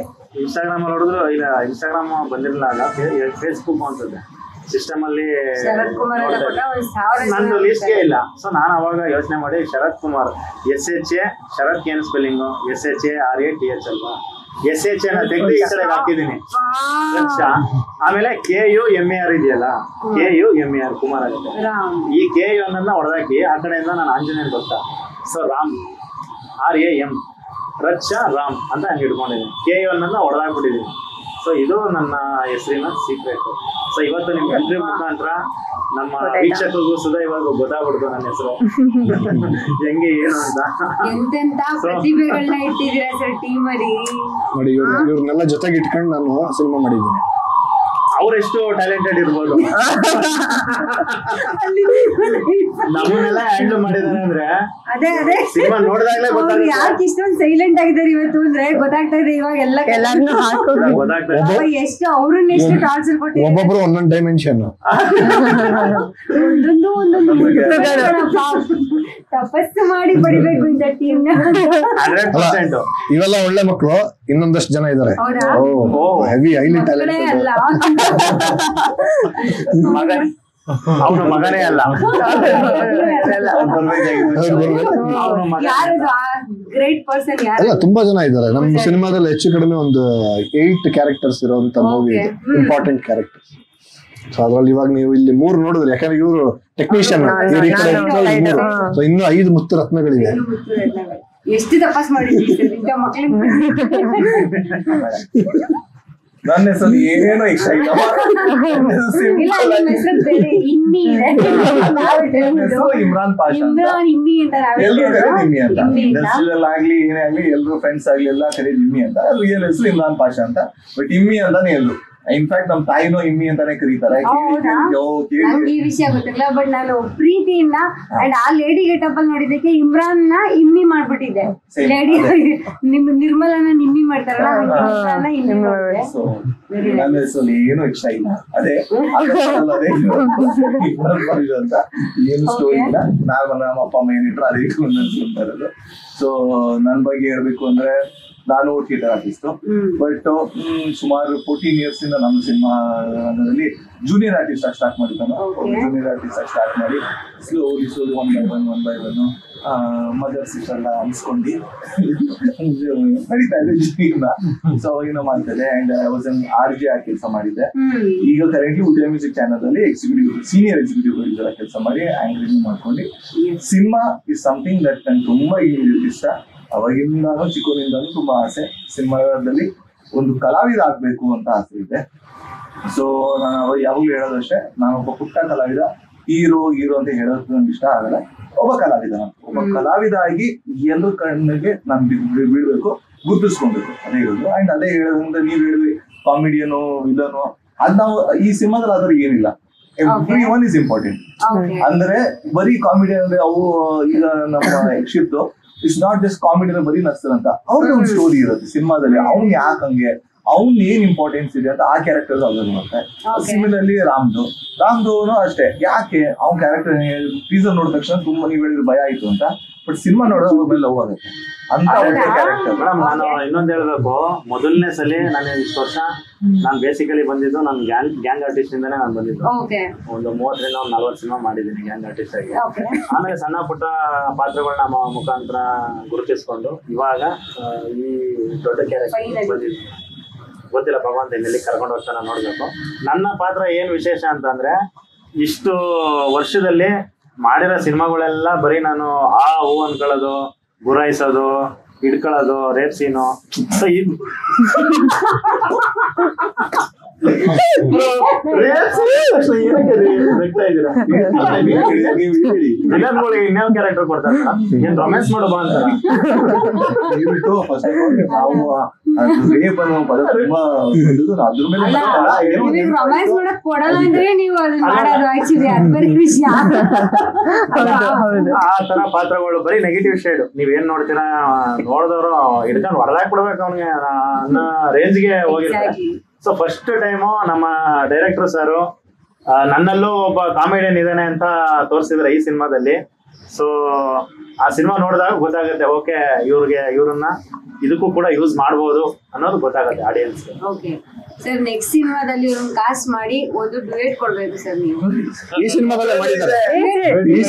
ಇನ್ಸ್ಟಾಗ್ರಾಮ್ ಅಲ್ಲಿ ನೋಡಿದ್ರು ಇಲ್ಲ, ಇನ್ಸ್ಟಾಗ್ರಾಮ್ ಬಂದಿರಲಿಲ್ಲ ಆಗ, ಫೇಸ್ಬುಕ್ ಅನ್ಸುತ್ತೆ ಸಿಸ್ಟಮ್ ಅಲ್ಲಿ ನಂದು ಲೀಸ್ಟ್ಗೆ ಇಲ್ಲ. ಸೊ ನಾನು ಅವಾಗ ಯೋಚನೆ ಮಾಡಿ ಶರತ್ ಕುಮಾರ್ SHA ಶರತ್ ಏನ್ ಸ್ಪೆಲ್ಲಿಂಗು SHARATH ಅಲ್ವಾ, SH ನ ತೆಗೆದು ಈ ಕಡೆ ಹಾಕಿದೀನಿ ರಕ್ಷಾ. ಆಮೇಲೆ KUMAR ಇದೆಯಲ್ಲ, KUMAR ಕುಮಾರ್ ಆಗುತ್ತೆ. ಈ KU ಅನ್ನೋದನ್ನ ಹೊಡೆದಾಕಿ ಆ ಕಡೆಯಿಂದ ನಾನು ಆಂಜನೇಯನ್ ಗೊತ್ತಾ, ಸೊ ರಾಮ್ RAM ರಕ್ಷಾ ರಾಮ್ ಅಂತ ಹಂಗೆ ಇಟ್ಕೊಂಡಿದ್ದೀನಿ. KU ಅನ್ನೋದನ್ನ ಹೊಡೆದಾಕ್ಬಿಟ್ಟಿದ್ದೀನಿ. ಸೊ ಇದು ನನ್ನ ಹೆಸರಿನ ಸೀಕ್ರೆಟ್. ಸೊ ಇವತ್ತು ನಿಮ್ ಕಂಟ್ರಿ ಮುಖಾಂತರ ನಮ್ಮ ವೀಕ್ಷಕರಿಗೂ ಸುಧಾ ಇವಾಗ ಗೊತ್ತಾಗ್ಬಿಡ್ತು ನನ್ನ ಹೆಸರು ಹೆಂಗೆ ಏನು ಅಂತ. ಎಂತೆಂತ ಪ್ರತಿಭೆಗಳನ್ನ ಇಟ್ಟಿದ್ದೀರಾ ಸರ್ ಟೀಮ್ ಅಲ್ಲಿ ನೋಡಿ. ಇವ್ರನ್ನೆಲ್ಲ ಜೊತೆಗೆ ಇಟ್ಕೊಂಡು ನಾನು ಸಿನಿಮಾ ಮಾಡಿದ್ದೀನಿ. ಅವ್ರೆಷ್ಟು ಟ್ಯಾಲೆಂಟೆಡ್ ಇರ್ಬೋದು, ನಮ್ಮನ್ನೆಲ್ಲ ಹ್ಯಾಂಡಲ್ ಮಾಡಿದಾರೆ ಅಂದ್ರೆ ಅದೇ ಸಿನಿಮಾ ನೋಡಿದಾಗ್ಲೇ ಗೊತ್ತಾಗುತ್ತೆ. ಯಾಕೆ ಇಷ್ಟೊಂದು ಸೈಲೆಂಟ್ ಆಗಿದ್ದಾರೆ ಇವತ್ತು ಅಂದ್ರೆ ಗೊತ್ತಾಗ್ತಾ ಇದೆ. ಇವಾಗ ಎಲ್ಲಾರ್ನು ಗೊತ್ತಾಗ್ತದೆ ಎಷ್ಟು ಅವ್ರನ್ನ ಎಷ್ಟು ಟಾರ್ಚರ್ ಕೊಟ್ಟಿದ್ದಾರೆ. ಒಬ್ಬೊಬ್ರು ಒಂದೊಂದು ಡೈಮೆನ್ಷನ್, ಒಂದೊಂದು ತಪಸ್ಸು ಮಾಡಿ ಪಡಿಬೇಕು ಇಂಥ ಟೀಮ್ ನ. ಇವೆಲ್ಲ ಒಳ್ಳೆ ಮಕ್ಕಳು, ಇನ್ನೊಂದಷ್ಟು ಜನ ಇದಾರೆ ಹೆವಿ ಹೈಲಿ ಟ್ಯಾಲೆಂಟ್. ಅಲ್ಲ ಅವನು ಮಗನೇ ಅಲ್ಲ, ಗ್ರೇಟ್ ಪರ್ಸನ್ ಅಲ್ಲ ತುಂಬಾ ಜನ ಇದ್ದಾರೆ ನಮ್ಮ ಸಿನಿಮಾದಲ್ಲಿ. ಹೆಚ್ಚು ಕಡಿಮೆ ಒಂದು 8 ಕ್ಯಾರೆಕ್ಟರ್ಸ್ ಇರುವಂತ ಮೂವಿ ಇದೆ, ಇಂಪಾರ್ಟೆಂಟ್ ಕ್ಯಾರೆಕ್ಟರ್ಸ್. ಸೊ ಅದ್ರಲ್ಲಿ ಇವಾಗ ನೀವು ಇಲ್ಲಿ 3 ನೋಡಿದ್ರಿ, ಯಾಕಂದ್ರೆ ಇವರು ಟೆಕ್ನಿಷಿಯನ್, ಸೊ ಇನ್ನು 5 ಮುತ್ತು ರತ್ನಗಳಿವೆ. ಎಷ್ಟು ತಪಾಸ್ ಮಾಡಿದ್ದೀವಿ ಮಕ್ಳಿಗೆ. ನನ್ನ ಹೆಸರು ಏನೇನೋ ಇಷ್ಟ ಇಲ್ಲ, ಇಮ್ರಾನ್ ಪಾಷಾ ಅಂತ ಎಲ್ರು ನಿಮ್ಮಿ ಅಂತ. ಇಂಡಸ್ಟ್ರಿಯಲ್ ಆಗ್ಲಿ ಏನೇ ಆಗ್ಲಿ ಎಲ್ರು ಫ್ರೆಂಡ್ಸ್ ಆಗ್ಲಿ ಎಲ್ಲ ಕರೀದ್ ಇಮ್ಮಿ ಅಂತ. ರಿಯಲ್ ಹೆಸರು ಇಮ್ರಾನ್ ಪಾಷಾ ಅಂತ, ಬಟ್ ಇಮ್ಮಿ ಅಂತಾನೆ ಎಲ್ರು. ಇನ್ಫ್ಯಾಕ್ಟ್ ನಮ್ ತಾಯಿನೋ ಇಮ್ಮಿ ಅಂತಾನೆ ಕರೀತಾರೆ. ನಂಗೆ ಈ ವಿಷಯ ಗೊತ್ತಿಲ್ಲ, ಬಟ್ ನಾನು ಪ್ರೀತಿಯಿಂದ ಅಂಡ್ ಆ ಲೇಡಿ ಗೆಟಪ್ ಅಲ್ಲಿ ನೋಡಿದ್ದಕ್ಕೆ ಇಮ್ರಾನ್ ನ ಇಮ್ಮಿ ಮಾಡ್ಬಿಟ್ಟಿದ್ದೆ. ಲೇಡಿ ನಿರ್ಮಲನ ನಿಮ್ಮಿ ಮಾಡ್ತಾರಲ್ಲ, ನನ್ನ ಹೆಸರು ಏನು ಇಷ್ಟ ಇಲ್ಲ. ಅದೇ ಅಂತ ಏನು ಸ್ಟೋರಿ ಇಲ್ಲ. ನಾರ್ಮಲ್ ನಮ್ಮ ಅಪ್ಪ ಅಮ್ಮ ಏನಿಟ್ರು ಅದೇ ಇಟ್ಕೊಂಡು ಇರೋದು. ಸೊ ನನ್ ಬಗ್ಗೆ ಹೇಳ್ಬೇಕು ಅಂದ್ರೆ ನಾನು ಥಿಯೇಟರ್ ಆರ್ಟಿಸ್ಟ್, ಬಟ್ ಸುಮಾರು 14 years ಇಂದ ನಮ್ಮ ಸಿನಿಮಾ ರಂಗದಲ್ಲಿ ಜೂನಿಯರ್ ಆರ್ಟಿಸ್ಟ್ ಆಗಿ ಸ್ಟಾರ್ಟ್ ಮಾಡಿದ್ದಾನು. ಜೂನಿಯರ್ ಆರ್ಟಿಸ್ಟ್ ಆಗಿ ಸ್ಟಾರ್ಟ್ ಮಾಡಿ slowly one by one mothers ಇಷ್ಟೆಲ್ಲ ಅನ್ಸ್ಕೊಂಡು ನಡೀತಾ ಇದೆ ಜೀವನ. ಸೊ ಏನೋ ಮಾಡ್ತಿದ್ದೆ and I was an RJ ಆಗಿ ಕೆಲಸ ಮಾಡಿದ್ದೆ. ಈಗ ಕರೆಂಟ್ಲಿ ಉದಯ ಮ್ಯೂಸಿಕ್ ಚಾನಲ್ ಅಲ್ಲಿ ಸೀನಿಯರ್ ಎಕ್ಸಿಕ್ಯೂಟಿವ್ ಪ್ರೊಡ್ಯೂಸರ್ ಕೆಲಸ ಮಾಡಿ ಆಂಕರಿಂಗ್ ಮಾಡ್ಕೊಂಡು. ಸಿನಿಮಾ ಇಸ್ ಸಮಥಿಂಗ್ ದಟ್ ನಂಗೆ ತುಂಬಾ ಇಷ್ಟ. ಅವಾಗಿಂದಾನು ಚಿಕ್ಕವರಿಂದಾನು ತುಂಬಾ ಆಸೆ, ಸಿನಿಮಾದಲ್ಲಿ ಒಂದು ಕಲಾವಿದ ಆಗ್ಬೇಕು ಅಂತ ಆಸೆ ಇದೆ. ಸೊ ನಾನು ಯಾವಾಗಲೂ ಹೇಳೋದಷ್ಟೇ, ನಾನೊಬ್ಬ ಪುಟ್ಟ ಕಲಾವಿದ, ಹೀರೋ ಅಂತ ಹೇಳೋದು ನಂಗೆ ಇಷ್ಟ ಆಗಲ್ಲ. ಒಬ್ಬ ಕಲಾವಿದ ಆಗಿ ಎಲ್ಲರ ಕಣ್ಣಿಗೆ ನಾನು ಬೀಳ್ಬೇಕು, ಗುರುತಿಸ್ಕೊಬೇಕು, ಅದೇ ಹೇಳೋದು. ಅಂಡ್ ಅದೇ ಹೇಳೋದ್ರಿಂದ ನೀವ್ ಹೇಳಿದ್ವಿ ಕಾಮಿಡಿಯನು ವಿಲನು ಅದ್ ನಾವು ಈ ಸಿನಿಮಾದಲ್ಲಿ ಆದ್ರೆ ಏನಿಲ್ಲ. Every one is important. ಅಂದ್ರೆ ಬರೀ ಕಾಮಿಡಿ ಅಂದ್ರೆ ಅವು ಈಗ ನಮ್ಮ ಯಕ್ಷಿತ್ತು ಇಟ್ಸ್ ನಾಟ್ ಜಸ್ಟ್ ಕಾಮಿಡಿ ಅಂದ್ರೆ ಬರೀ ನಗ್ತಾರಂತ, ಅವ್ರಿಗೆ ಒಂದು ಸ್ಟೋರಿ ಇರುತ್ತೆ ಸಿನಿಮಾದಲ್ಲಿ. ಅವ್ನ್ ಯಾಕೆ ಹಂಗೆ, ಅವ್ನ್ ಏನ್ ಇಂಪಾರ್ಟೆನ್ಸ್ ಇದೆ ಅಂತ ಆ ಕ್ಯಾರೆಕ್ಟರ್ ಅಬ್ಸರ್ವ್ ಮಾಡ್ತಾರೆ. ಸಿಮಿಲರ್ಲಿ ರಾಮ್ದು ಅಷ್ಟೇ, ಯಾಕೆ ಅವ್ನ ಕ್ಯಾರೆಕ್ಟರ್ ಟೀಸರ್ ನೋಡಿದ ತಕ್ಷಣ ತುಂಬಾ ನೀವ್ ಹೇಳಿದ್ರೆ ಭಯ ಆಯ್ತು ಅಂತ, ಬಟ್ ಸಿನಿಮಾ ನೋಡೋದ್ರ ಮೇಲೆ ಲವ್ ಆಗುತ್ತೆ ಅಂತ ಒಳ್ಳೆ ಕ್ಯಾರೆಕ್ಟರ್. ಮೇಡಮ್ ನಾನು ಇನ್ನೊಂದ್ ಹೇಳ್ಬೇಕು, ಮೊದಲನೇ ಸಲ ನಾನು ಇಷ್ಟು ವರ್ಷ ನಾನು ಬೇಸಿಕಲಿ ಬಂದಿದ್ದು ನಾನು ಗ್ಯಾಂಗ್ ಆರ್ಟಿಸ್ಟ್ ಇಂದಾನೆ ನಾನು ಬಂದಿದ್ದು. ಒಂದು 30ರಿಂದ 40 ಸಿನಿಮಾ ಮಾಡಿದ್ದೀನಿ ಗ್ಯಾಂಗ್ ಆರ್ಟಿಸ್ಟ್ ಆಗಿ. ಆಮೇಲೆ ಸಣ್ಣ ಪುಟ್ಟ ಪಾತ್ರಗಳನ್ನ ಮುಖಾಂತರ ಗುರುತಿಸ್ಕೊಂಡು ಇವಾಗ ಈ ದೊಡ್ಡ ಕ್ಯಾರೆಕ್ಟರ್ ಬಂದಿದ್ದೀನಿ. ಗೊತ್ತಿಲ್ಲ ಭಗವಂತ ಇನ್ನೆಲ್ಲಿ ಕರ್ಕೊಂಡು ಹೋಗ್ತಾನೆ ನೋಡ್ಬೇಕು. ನನ್ನ ಪಾತ್ರ ಏನ್ ವಿಶೇಷ ಅಂತಂದ್ರೆ, ಇಷ್ಟು ವರ್ಷದಲ್ಲಿ ಮಾಡಿರೋ ಸಿನಿಮಾಗಳೆಲ್ಲ ಬರೀ ನಾನು ಹೂ ಅನ್ಕೊಳ್ಳೋದು, ಗುರಾಯಿಸೋದು, ಹಿಡ್ಕೊಳ್ಳೋದು, ರೇಪ್ ಸೀನು, ಇನ್ಯಾವ ಕ್ಯಾರೆಕ್ಟರ್ ಕೊಡ್ತಾರೆ, ಏನ್ ರೊಮ್ಯಾನ್ಸ್ ಮಾಡೋ ಬಾ ಅಂತಾರ. ರೇಪ್ ಅನ್ನೋ ಪದ ತುಂಬಾ ಅದ್ರ ಮೇಲೆ ರೊಮ್ಯಾನ್ಸ್ ಮಾಡಕ್ ಕೊಡಲ್ಲ ಅಂದ್ರೆ ನೀವು ಅದನ್ನ ಮಾಡೋದು ಆಕ್ಚುಲಿ ಅದ್ ಬೇರೆ ವಿಷಯ. ಆ ತರ ಪಾತ್ರಗಳು ಬರೀ ನೆಗೆಟಿವ್ ಶೇಡ್ ನೀವೇನ್ ನೋಡ್ತೀರಾ, ನೋಡಿದವರು ಹಿಡ್ಕೊಂಡು ಹೊಡೆದಾಕ್ ಬಿಡ್ಬೇಕು ಅವ್ನಿಗೆ ಅನ್ನೋ ರೇಂಜ್ಗೆ ಹೋಗಿರ್ತಾರೆ. ಸೊ ಫಸ್ಟ್ ಟೈಮು ನಮ್ಮ ಡೈರೆಕ್ಟರ್ ಸಾರು ನನ್ನಲ್ಲೂ ಒಬ್ಬ ಕಾಮಿಡಿಯನ್ ಇದ್ದಾನೆ ಅಂತ ತೋರಿಸಿದ್ರೆ ಈ ಸಿನಿಮಾದಲ್ಲಿ. ಸೊ ಆ ಸಿನಿಮಾ ನೋಡಿದಾಗ ಗೊತ್ತಾಗುತ್ತೆ, ಓಕೆ ಇವ್ರನ್ನ ಇದಕ್ಕೂ ಕೂಡ ಯೂಸ್ ಮಾಡ್ಬೋದು ಅನ್ನೋದು ಗೊತ್ತಾಗುತ್ತೆ ಆಡಿಯನ್ಸ್. ಓಕೆ ಸರ್, ನೆಕ್ಸ್ಟ್ ಸಿನಿಮಾದಲ್ಲಿ ಇವ್ರನ್ನ ಕಾಸ್ಟ್ ಮಾಡಿ ಒಂದು ಡ್ಯುಯೆಟ್ ಕೊಡ್ಬೇಕು ಸರ್ ನೀವು. ಈ ಸಿನಿಮಾದಲ್ಲೇ ಮಾಡಿದ್ದಾರೆ. ಈ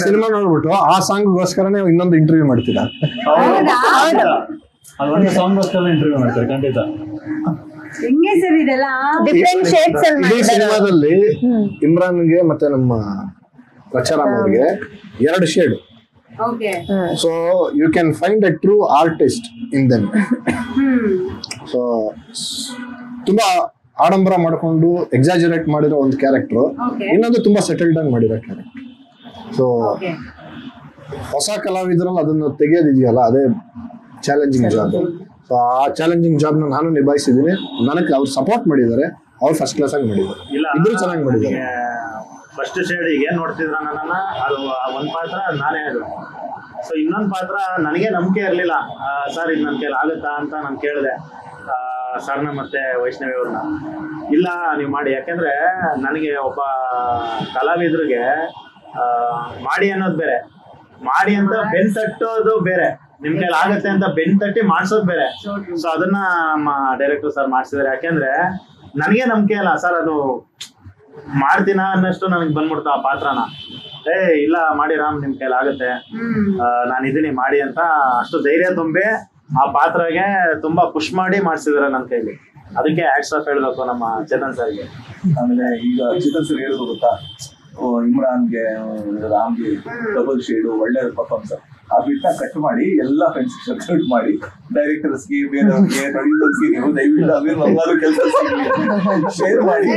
ಸಿನಿಮಾ ನೋಡ್ಬಿಟ್ಟು ಆ ಸಾಂಗ್ಗೋಸ್ಕರನೇ ಇನ್ನೊಂದು ಇಂಟರ್ವ್ಯೂ ಮಾಡ್ತೀರಾ? ಅದೊಂದು ಸಾಂಗ್ಗೋಸ್ಕರ ಇಂಟರ್ವ್ಯೂ ಮಾಡ್ತಾರೆ ಖಂಡಿತ. ಹೆಂಗೆ ಸರ್ ಇದೆಲ್ಲ? ಈ ಸಿನಿಮಾದಲ್ಲಿ ಇಮ್ರಾನ್ಗೆ ಮತ್ತೆ ನಮ್ಮ ರಚರಾಮ್ ಅವರಿಗೆ 2 shade. So you can find a true artist in them. So ತುಂಬಾ ಆಡಂಬರ ಮಾಡ್ಕೊಂಡು ಎಕ್ಸಾಜರೇಟ್ ಮಾಡಿರೋ ಒಂದು ಕ್ಯಾರೆಕ್ಟರ್, ಇನ್ನೊಂದು ತುಂಬಾ ಸೆಟಲ್ಡ್ ಆಗಿ ಮಾಡಿರೋ ಕ್ಯಾರೆಕ್ಟರ್. ಸೊ ಹೊಸ ಕಲಾವಿದರಲ್ಲಿ ಅದನ್ನು ತೆಗೆಯೋದಿದೆಯಲ್ಲ, ಅದೇ ಚಾಲೆಂಜಿಂಗ್ ಜಾಬ್. ಸೊ ಆ ಚಾಲೆಂಜಿಂಗ್ ಜಾಬ್ ನಾನು ನಿಭಾಯಿಸಿದ್ದೀನಿ. ನನಗೆ ಅವ್ರು ಸಪೋರ್ಟ್ ಮಾಡಿದ್ದಾರೆ, ಅವ್ರು ಫಸ್ಟ್ ಕ್ಲಾಸ್ ಆಗಿ ಮಾಡಿದ್ದಾರೆ, ಇಬ್ರು ಚೆನ್ನಾಗಿ ಮಾಡಿದ್ದಾರೆ. ಫಸ್ಟ್ ಶೇಡ್ ಈಗ ಏನ್ ನೋಡ್ತಿದ್ರ ನನ್ನ, ಅದು ಒಂದ್ ಪಾತ್ರ ನಾನೇ ಅದು. ಸೊ ಇನ್ನೊಂದು ಪಾತ್ರ ನನಗೆ ನಂಬಿಕೆ ಇರಲಿಲ್ಲ, ಸರ್ ಇದು ನನ್ನ ಕೈಲಿ ಆಗುತ್ತಾ ಅಂತ ನಾನು ಕೇಳಿದೆ ಸರ್ನ ಮತ್ತೆ ವೈಷ್ಣವಿ ಅವ್ರನ್ನ. ಇಲ್ಲ ನೀವು ಮಾಡಿ, ಯಾಕೆಂದ್ರೆ ನನಗೆ ಒಬ್ಬ ಕಲಾವಿದ್ರಿಗೆ ಮಾಡಿ ಅನ್ನೋದು ಬೇರೆ, ಮಾಡಿ ಅಂತ ಬೆನ್ ತಟ್ಟೋದು ಬೇರೆ, ನಿಮ್ ಕೈಲಿ ಆಗತ್ತೆ ಅಂತ ಬೆನ್ ತಟ್ಟಿ ಮಾಡ್ಸೋದು ಬೇರೆ. ಸೊ ಅದನ್ನ ನಮ್ಮ ಡೈರೆಕ್ಟರ್ ಸರ್ ಮಾಡ್ಸಿದಾರೆ. ಯಾಕೆಂದ್ರೆ ನನಗೆ ನಂಬಿಕೆ ಇಲ್ಲ ಸರ್ ಅದು ಮಾಡ್ತೀನ ಅನ್ನಷ್ಟು ನನಗೆ ಬಂದ್ಬಿಡ್ತು ಆ ಪಾತ್ರನ. ಇಲ್ಲ ಮಾಡಿ ರಾಮ್ ನಿಮ್ ಕೈಲಿ ಆಗುತ್ತೆ, ನಾನು ಇದೀನಿ ಮಾಡಿ ಅಂತ ಅಷ್ಟು ಧೈರ್ಯ ತುಂಬಿ ಆ ಪಾತ್ರಗೆ ತುಂಬಾ ಪುಷ್ ಮಾಡಿ ಮಾಡ್ಸಿದಾರೆ ನನ್ನ ಕೈಲಿ. ಅದಕ್ಕೆ ಹ್ಯಾಟ್ಸ್ ಆಫ್ ಹೇಳ್ಬೇಕು ನಮ್ಮ ಚೇತನ್ ಸರ್ಗೆ. ಆಮೇಲೆ ಈಗ ಚೇತನ್ ಸರ್ ಹೇಳೋದು ಗೊತ್ತಾ, ಇಮ್ರಾನ್ಗೆ ರಾಮ್ಗೆ ಡಬಲ್ ಶೇಡು ಒಳ್ಳೆ ಪರ್ಫಾರ್ಮೆನ್ಸ್. ಆ ಬಿಟ್ಟ ಕಟ್ ಮಾಡಿ ಎಲ್ಲಾ ಫ್ರೆಂಡ್ಸ್ ಸಬ್ಸ್ಕ್ರೈಬ್ ಮಾಡಿ ಡೈರೆಕ್ಟರ್ಸ್ಗೆ ಬೇರೆಯವ್ರಿಗೆ ಪ್ರೊಡ್ಯೂಸರ್ಸ್ಗೆ ನೀವು ದಯವಿಟ್ಟು ಅದೇ ನಮ್ಗಾದ್ರು ಕೆಲಸ ಶೇರ್ ಮಾಡಿ.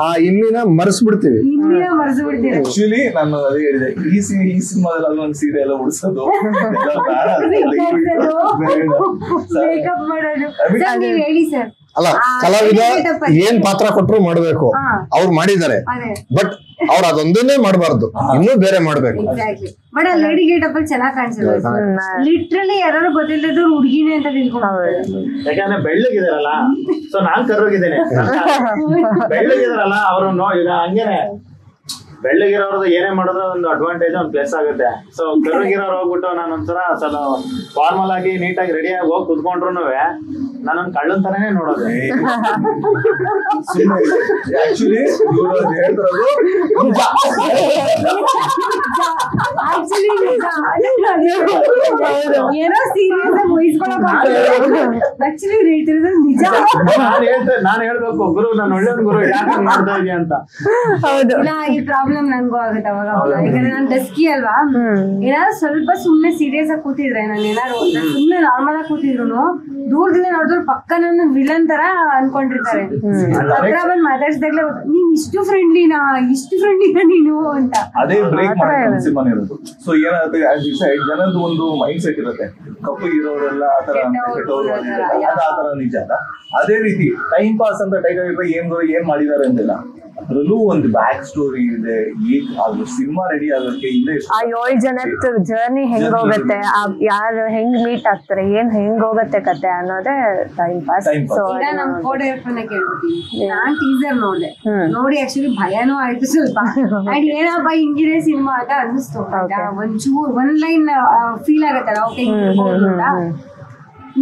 ಆ ಇನ್ನಿನ ಮರೆಸ್ಬಿಡ್ತೀವಿ. ಆಕ್ಚುಲಿ ನಾನು ಅದೇ ಹೇಳಿದೆ, ಈ ಸಿನಿಮಾದಲ್ಲಿ ಅದೊಂದು ಸೀರೆ ಎಲ್ಲ ಉಡ್ಸೋದು ಅಲ್ಲ, ಕಲಾವಿದ ಏನ್ ಪಾತ್ರ ಕೊಟ್ರು ಮಾಡ್ಬೇಕು, ಅವ್ರು ಮಾಡಿದ್ದಾರೆ. ಬಟ್ ಅವ್ರು ಅದೊಂದನ್ನೇ ಮಾಡಬಾರ್ದು, ಇನ್ನೂ ಬೇರೆ ಮಾಡ್ಬೇಕು. ಬಟ್ ಆ ಲೇಡಿ ಗೇಟ್ ಅಪ್ ಚೆನ್ನಾಗಿ ಕಾಣಿಸಿದ್ರು. ಲಿಟ್ರಲಿ ಯಾರು ಗೊತ್ತಿಲ್ಲದ್ರು ಹುಡುಗಿನೇ ಅಂತ ತಿಳ್ಕೊಂಡು. ಯಾಕಂದ್ರೆ ಬೆಳ್ಳಗಿದಾರಲ್ಲ, ಸೊ ನಾನ್ ಕರ್ರೋಗಿದ್ದೇನೆ. ಬೆಳ್ಳಗಿದಾರಲ್ಲ ಅವರು ಈಗ ಹಂಗೇನೆ ಬೆಳ್ಳಗಿರೋರ್ದು ಏನೇ ಮಾಡಿದ್ರು ಒಂದು ಅಡ್ವಾಂಟೇಜ್, ಒಂದು ಪ್ಲಸ್ ಆಗುತ್ತೆ. ಸೊ ಕರ್ರಗಿರೋರು ಹೋಗ್ಬಿಟ್ಟು ನಾನು ಒಂಥರ ಸ್ವಲ್ಪ ಫಾರ್ಮಲ್ ಆಗಿ ನೀಟಾಗಿ ರೆಡಿಯಾಗಿ ಹೋಗಿ ಕುತ್ಕೊಂಡ್ರು ನಾನೊಂದು ಕಳ್ಳನ್ ತರನೇ ನೋಡೋದು. ಆಕ್ಚುಲಿ ಏನೋ ಸೀರಿಯಸ್ ಆಗಿ ವಹಿಸ್ಕೊಳಕ್ ಆಕ್ಚುಲಿ ಹೇಳ್ತಿರೋದು ನಿಜ. ನಾನು ಹೇಳ್ಬೇಕು ಗುರು ನಾನು ಒಳ್ಳೆ ಗುರು ಯಾಕೆ ಮಾಡ್ತಾ ಇದೀಯ ಅಂತ. ಇಲ್ಲ ಈ ಪ್ರಾಬ್ಲಮ್ ನನ್ಗೂ ಆಗುತ್ತೆ ಅವಾಗ ಯಾಕಂದ್ರೆ ನಾನು ಡಸ್ಕಿ ಅಲ್ವಾ. ಏನಾದ್ರು ಸ್ವಲ್ಪ ಸುಮ್ನೆ ಸೀರಿಯಸ್ ಆಗಿ ಕೂತಿದ್ರೆ ನಾನು ಏನಾದ್ರು ಸುಮ್ನೆ ನಾರ್ಮಲ್ ಆಗಿ ಕೂತಿದ್ರು ದೂರದಿಂದ ನೋಡಿದ್ರು ಪಕ್ಕ ನನ್ನ ವಿಲನ್ ತರ ಅನ್ಕೊಂಡಿರ್ತಾರೆ. ಹತ್ರ ಬಂದ್ ಮಾತಾಡ್ಸಿದಾಗ್ಲೇ ನೀನ್ ಇಷ್ಟು ಫ್ರೆಂಡ್ಲಿನಾ ನೀನು ಅಂತ. ಅದೇ ಬ್ರೇಕ್ ಮಾಡಿ ಸಿನಿಮಾ ಇರೋದು. ಸೊ ಏನಾಗುತ್ತೆ ಜನದ ಒಂದು ಮೈಂಡ್ ಸೆಟ್ ಇರುತ್ತೆ, ಕಪ್ಪಗಿರೋರೆಲ್ಲ ಆತರ ಆತರ ನಿಜ ಅಲ್ಲ. ಅದೇ ರೀತಿ ಟೈಮ್ ಪಾಸ್ ಅಂತ ಟೈಟಲ್ ಇದ್ರೆ ಏನ್ ಮಾಡಿದಾರೆ ಅಂತಿಲ್ಲ, ಅದ್ರಲ್ಲೂ ಒಂದು ಬ್ಯಾಕ್ ಸ್ಟೋರಿ ಇದೆ. ಸಿನಿಮಾ ರೆಡಿ ಆಗೋಕೆ ಇಲ್ಲೇ ಆ 7 ಜನದ ಜರ್ನಿ ಹೆಂಗ್ ಹೋಗುತ್ತೆ, ಯಾರು ಹೆಂಗ್ ಮೀಟ್ ಆಗ್ತಾರೆ, ಹೆಂಗ್ ಹೋಗುತ್ತೆ ಕತೆ ಅನ್ನೋದೇ ಟೈಮ್ ಪಾಸ್. ಸೊ ಈಗ ನಮ್ ಕೋಡೇರ್ಪನ್ನ ಕೇಳ್ಬಿಟ್ಟಿನಿ. ನಾನ್ ಟೀಸರ್ ನೋಡ್ದೆ, ನೋಡಿ ಆಕ್ಚುಲಿ ಭಯನೂ ಆಯ್ತು ಸ್ವಲ್ಪ. ಅಂಡ್ ಏನಪ್ಪ ಹಿಂಗಿದೆ ಸಿನಿಮಾ ಅಂತ ಅನ್ನಿಸ್ತು. ಒಂಚೂರ್ ಒಂದ್ ಲೈನ್ ಫೀಲ್ ಆಗತ್ತಲ್ಲ ಓಕೆ ಹಿಂಗಿರ್ಬೋದು ಅಂತ.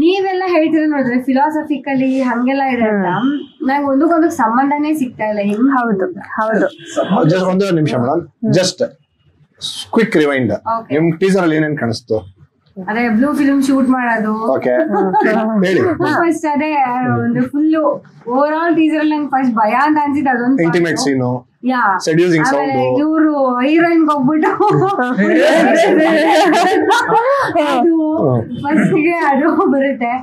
ನೀವೆಲ್ಲ ಹೇಳ್ತೀರ ನೋಡಿದ್ರೆ ಫಿಲಾಸಫಿಕಲಿ ಹಂಗೆಲ್ಲ ಇದೆ ಅಂತ ನಂಗೆ ಒಂದಕ್ಕೊಂದಕ್ಕೆ ಸಂಬಂಧನೇ ಸಿಗ್ತಾ ಇಲ್ಲ. ಹೆಂಗ್ ಹೌದು ಜಸ್ಟ್ ಒಂದು ನಿಮಿಷ ಮೇಡಮ್, ಜಸ್ಟ್ ಕ್ವಿಕ್ ರಿವೈಂಡ್. ನಿಮ್ ಟೀಸರ್ ಅಲ್ಲಿ ಏನೇನ್ ಕಾಣಿಸ್ತು? ಅದೇ ಬ್ಲೂ ಫಿಲ್ಮ್ ಶೂಟ್ ಮಾಡೋದು. ಓಕೆ ಹೇಳಿ. ಫಸ್ಟ್ ಅದೇ ಒಂದು ಫುಲ್ ಓವರ್ ಆಲ್ ಟೀಸರ್ ಅಲ್ಲಿ ನಂಗೆ ಫಸ್ಟ್ ಭಯ ಅಂತ ಅನ್ಸಿದ್ದು ಅದೊಂದು ಇಂಟಿಮೇಟ್ ಸೀನು, ಯಾ. ಸೆಡ್ಯೂಸಿಂಗ್ ಸೌಂಡ್, ಇವರು ಹೀರೋಯಿನ್ ಹೋಗ್ಬಿಟ್ಟು ಅದು ಫಸ್ಟ್ ಗೆ ಅದು ಬರುತ್ತೆ.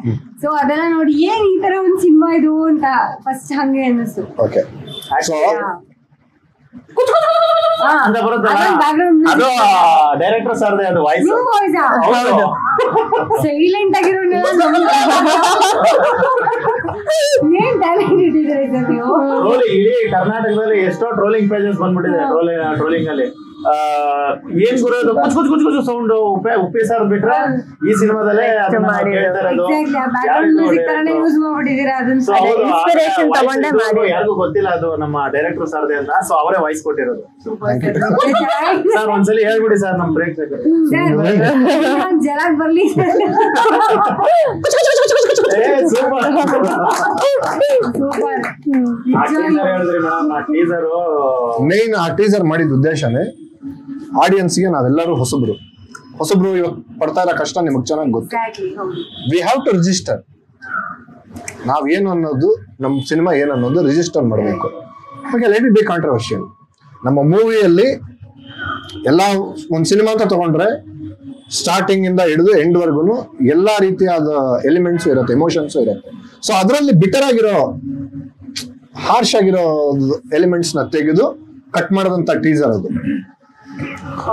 ಸೊ ಅದೆಲ್ಲ ನೋಡಿ ಏನ್ ಈ ತರ ಒಂದ್ ಸಿನಿಮಾ ಇದು ಅಂತ ಫಸ್ಟ್ ಹಂಗೆ ಅನ್ನಿಸ್ತು. ಓಕೆ ಸೊ ಅಂತ ಬರುತ್ತಲ್ಲ ಅದು ಡೈರೆಕ್ಟರ್ ಸರ್ದೇ ಅದು ವಾಯ್ಸ್. ಸೈಲೆಂಟ್ ಆಗಿರೋನೆಲ್ಲ ಏನ್ ಟ್ಯಾಲೆಂಟ್ ಇಟ್ಟಿದ್ದೀರಾ ಸರ್ ನೀವು. ಇಡೀ ಕರ್ನಾಟಕದಲ್ಲಿ ಎಷ್ಟೋ ಟ್ರೋಲಿಂಗ್ ಪೇಜಸ್ ಬಂದ್ಬಿಟ್ಟಿದೆ. ಟ್ರೋಲಿಂಗ್ ಅಲ್ಲಿ ಏನ್ ಗುರೋದು ಕುಚ್ ಕುಚ್ ಕುಚ್ ಕುಚ್ ಸೌಂಡ್ ಉಪ್ಪಿ ಸರ್ ಬಿಟ್ರೆ ಈ ಸಿನಿಮಾದಲ್ಲೇ ಯಾರಿಗೂ ಗೊತ್ತಿಲ್ಲ ಅದು ನಮ್ಮ ಡೈರೆಕ್ಟರ್ ಸರ್ದೇ ಅಂತ. ಸೊ ಅವರೇ ವಾಯ್ಸ್ ಕೊಟ್ಟಿರೋದು. ಸರ್ ಒಂದ್ಸಲಿ ಹೇಳ್ಬಿಡಿ ಸರ್ ನಮ್ ಬ್ರೇಕ್ ಜಲಾಗ್ ಬರ್ಲಿ. ಹೇಳಿದ್ರಿ ಮೇಡಮ್ ಆ ಟೀಸರ್ ಮೇನ್ ಆ ಟೀಸರ್ ಮಾಡಿದ ಉದ್ದೇಶನೇ ಆಡಿಯನ್ಸ್ಗೆ ನಾವೆಲ್ಲರೂ ಹೊಸಬ್ರು ಇವಾಗ ಪಡ್ತಾ ಇರೋ ಕಷ್ಟ ನಿಮಗೆ ಚೆನ್ನಾಗಿ ಗೊತ್ತು. We have to register. ನಾವೇನು ಅನ್ನೋದು ನಮ್ಮ ಸಿನಿಮಾ ಏನು ಅನ್ನೋದು ರಿಜಿಸ್ಟರ್ ಮಾಡಬೇಕು. Okay, let it be controversial. ನಮ್ಮ ಮೂವಿಯಲ್ಲಿ ಎಲ್ಲ ಒಂದು ಸಿನಿಮಾ ಅಂತ ತಗೊಂಡ್ರೆ ಸ್ಟಾರ್ಟಿಂಗ್ ಇಂದ ಹಿಡಿದು ಎಂಡ್ ವರ್ಗು ಎಲ್ಲಾ ರೀತಿಯಾದ ಎಲಿಮೆಂಟ್ಸ್ ಇರುತ್ತೆ, ಎಮೋಷನ್ಸ್ ಇರುತ್ತೆ. ಸೊ ಅದರಲ್ಲಿ ಬಿಟರ್ ಆಗಿರೋ ಹಾರ್ಶ್ ಆಗಿರೋ ಎಲಿಮೆಂಟ್ಸ್ ನ ತೆಗೆದು ಕಟ್ ಮಾಡದಂತ ಟೀಸರ್ ಅದು.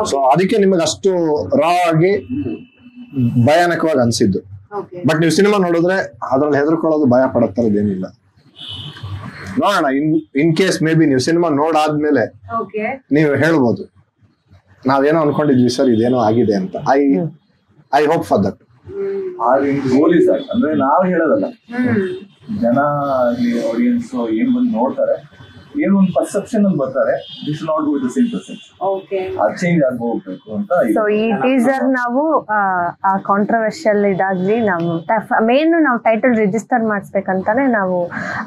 ಸೊ ಅದಕ್ಕೆ ನಿಮಗೆ ಅಷ್ಟು ರಾ ಆಗಿ ಭಯಾನಕವಾಗಿ ಅನ್ಸಿದ್ದು. ಬಟ್ ನೀವು ಸಿನಿಮಾ ನೋಡಿದ್ರೆ ಅದ್ರಲ್ಲಿ ಹೆದರ್ಕೊಳ್ಳೋದು ಭಯ ಪಡೋ ಥರದ್ದೇನಿಲ್ಲ. ನೋಡೋಣ, ಇನ್ ಕೇಸ್ ಮೇ ಬಿ ನೀವು ಸಿನಿಮಾ ನೋಡಾದ್ಮೇಲೆ ನೀವು ಹೇಳ್ಬೋದು ನಾವೇನೋ ಅನ್ಕೊಂಡಿದ್ವಿ ಸರ್ ಇದೇನೋ ಆಗಿದೆ ಅಂತ. I hope for that. ಅಂದ್ರೆ ನಾವು ಹೇಳೋದಲ್ಲ, ಜನ ಆಡಿಯನ್ಸ್ ಏನ್ ಬಂದು ನೋಡ್ತಾರೆ, ಏನೋ ಒಂದು ಪರ್ಸೆಪ್ಷನ್ ಅಲ್ಲಿ ಬರ್ತಾರೆ. This not go the same perception. Okay, ಅದು ಚೇಂಜ್ ಆಗಿ ಹೋಗ್ಬೇಕು ಅಂತ. ಸೊ ಈ ಟೀಸರ್ ನಾವು ಆ ಕಾಂಟ್ರವರ್ಷಿಯಲ್ ಇದಾಗ್ಲಿ ನಮ್ಮ ಮೇನ್ ನಾವು ಟೈಟಲ್ ರಿಜಿಸ್ಟರ್ ಮಾಡಿಸ್ಬೇಕಂತಾನೆ ನಾವು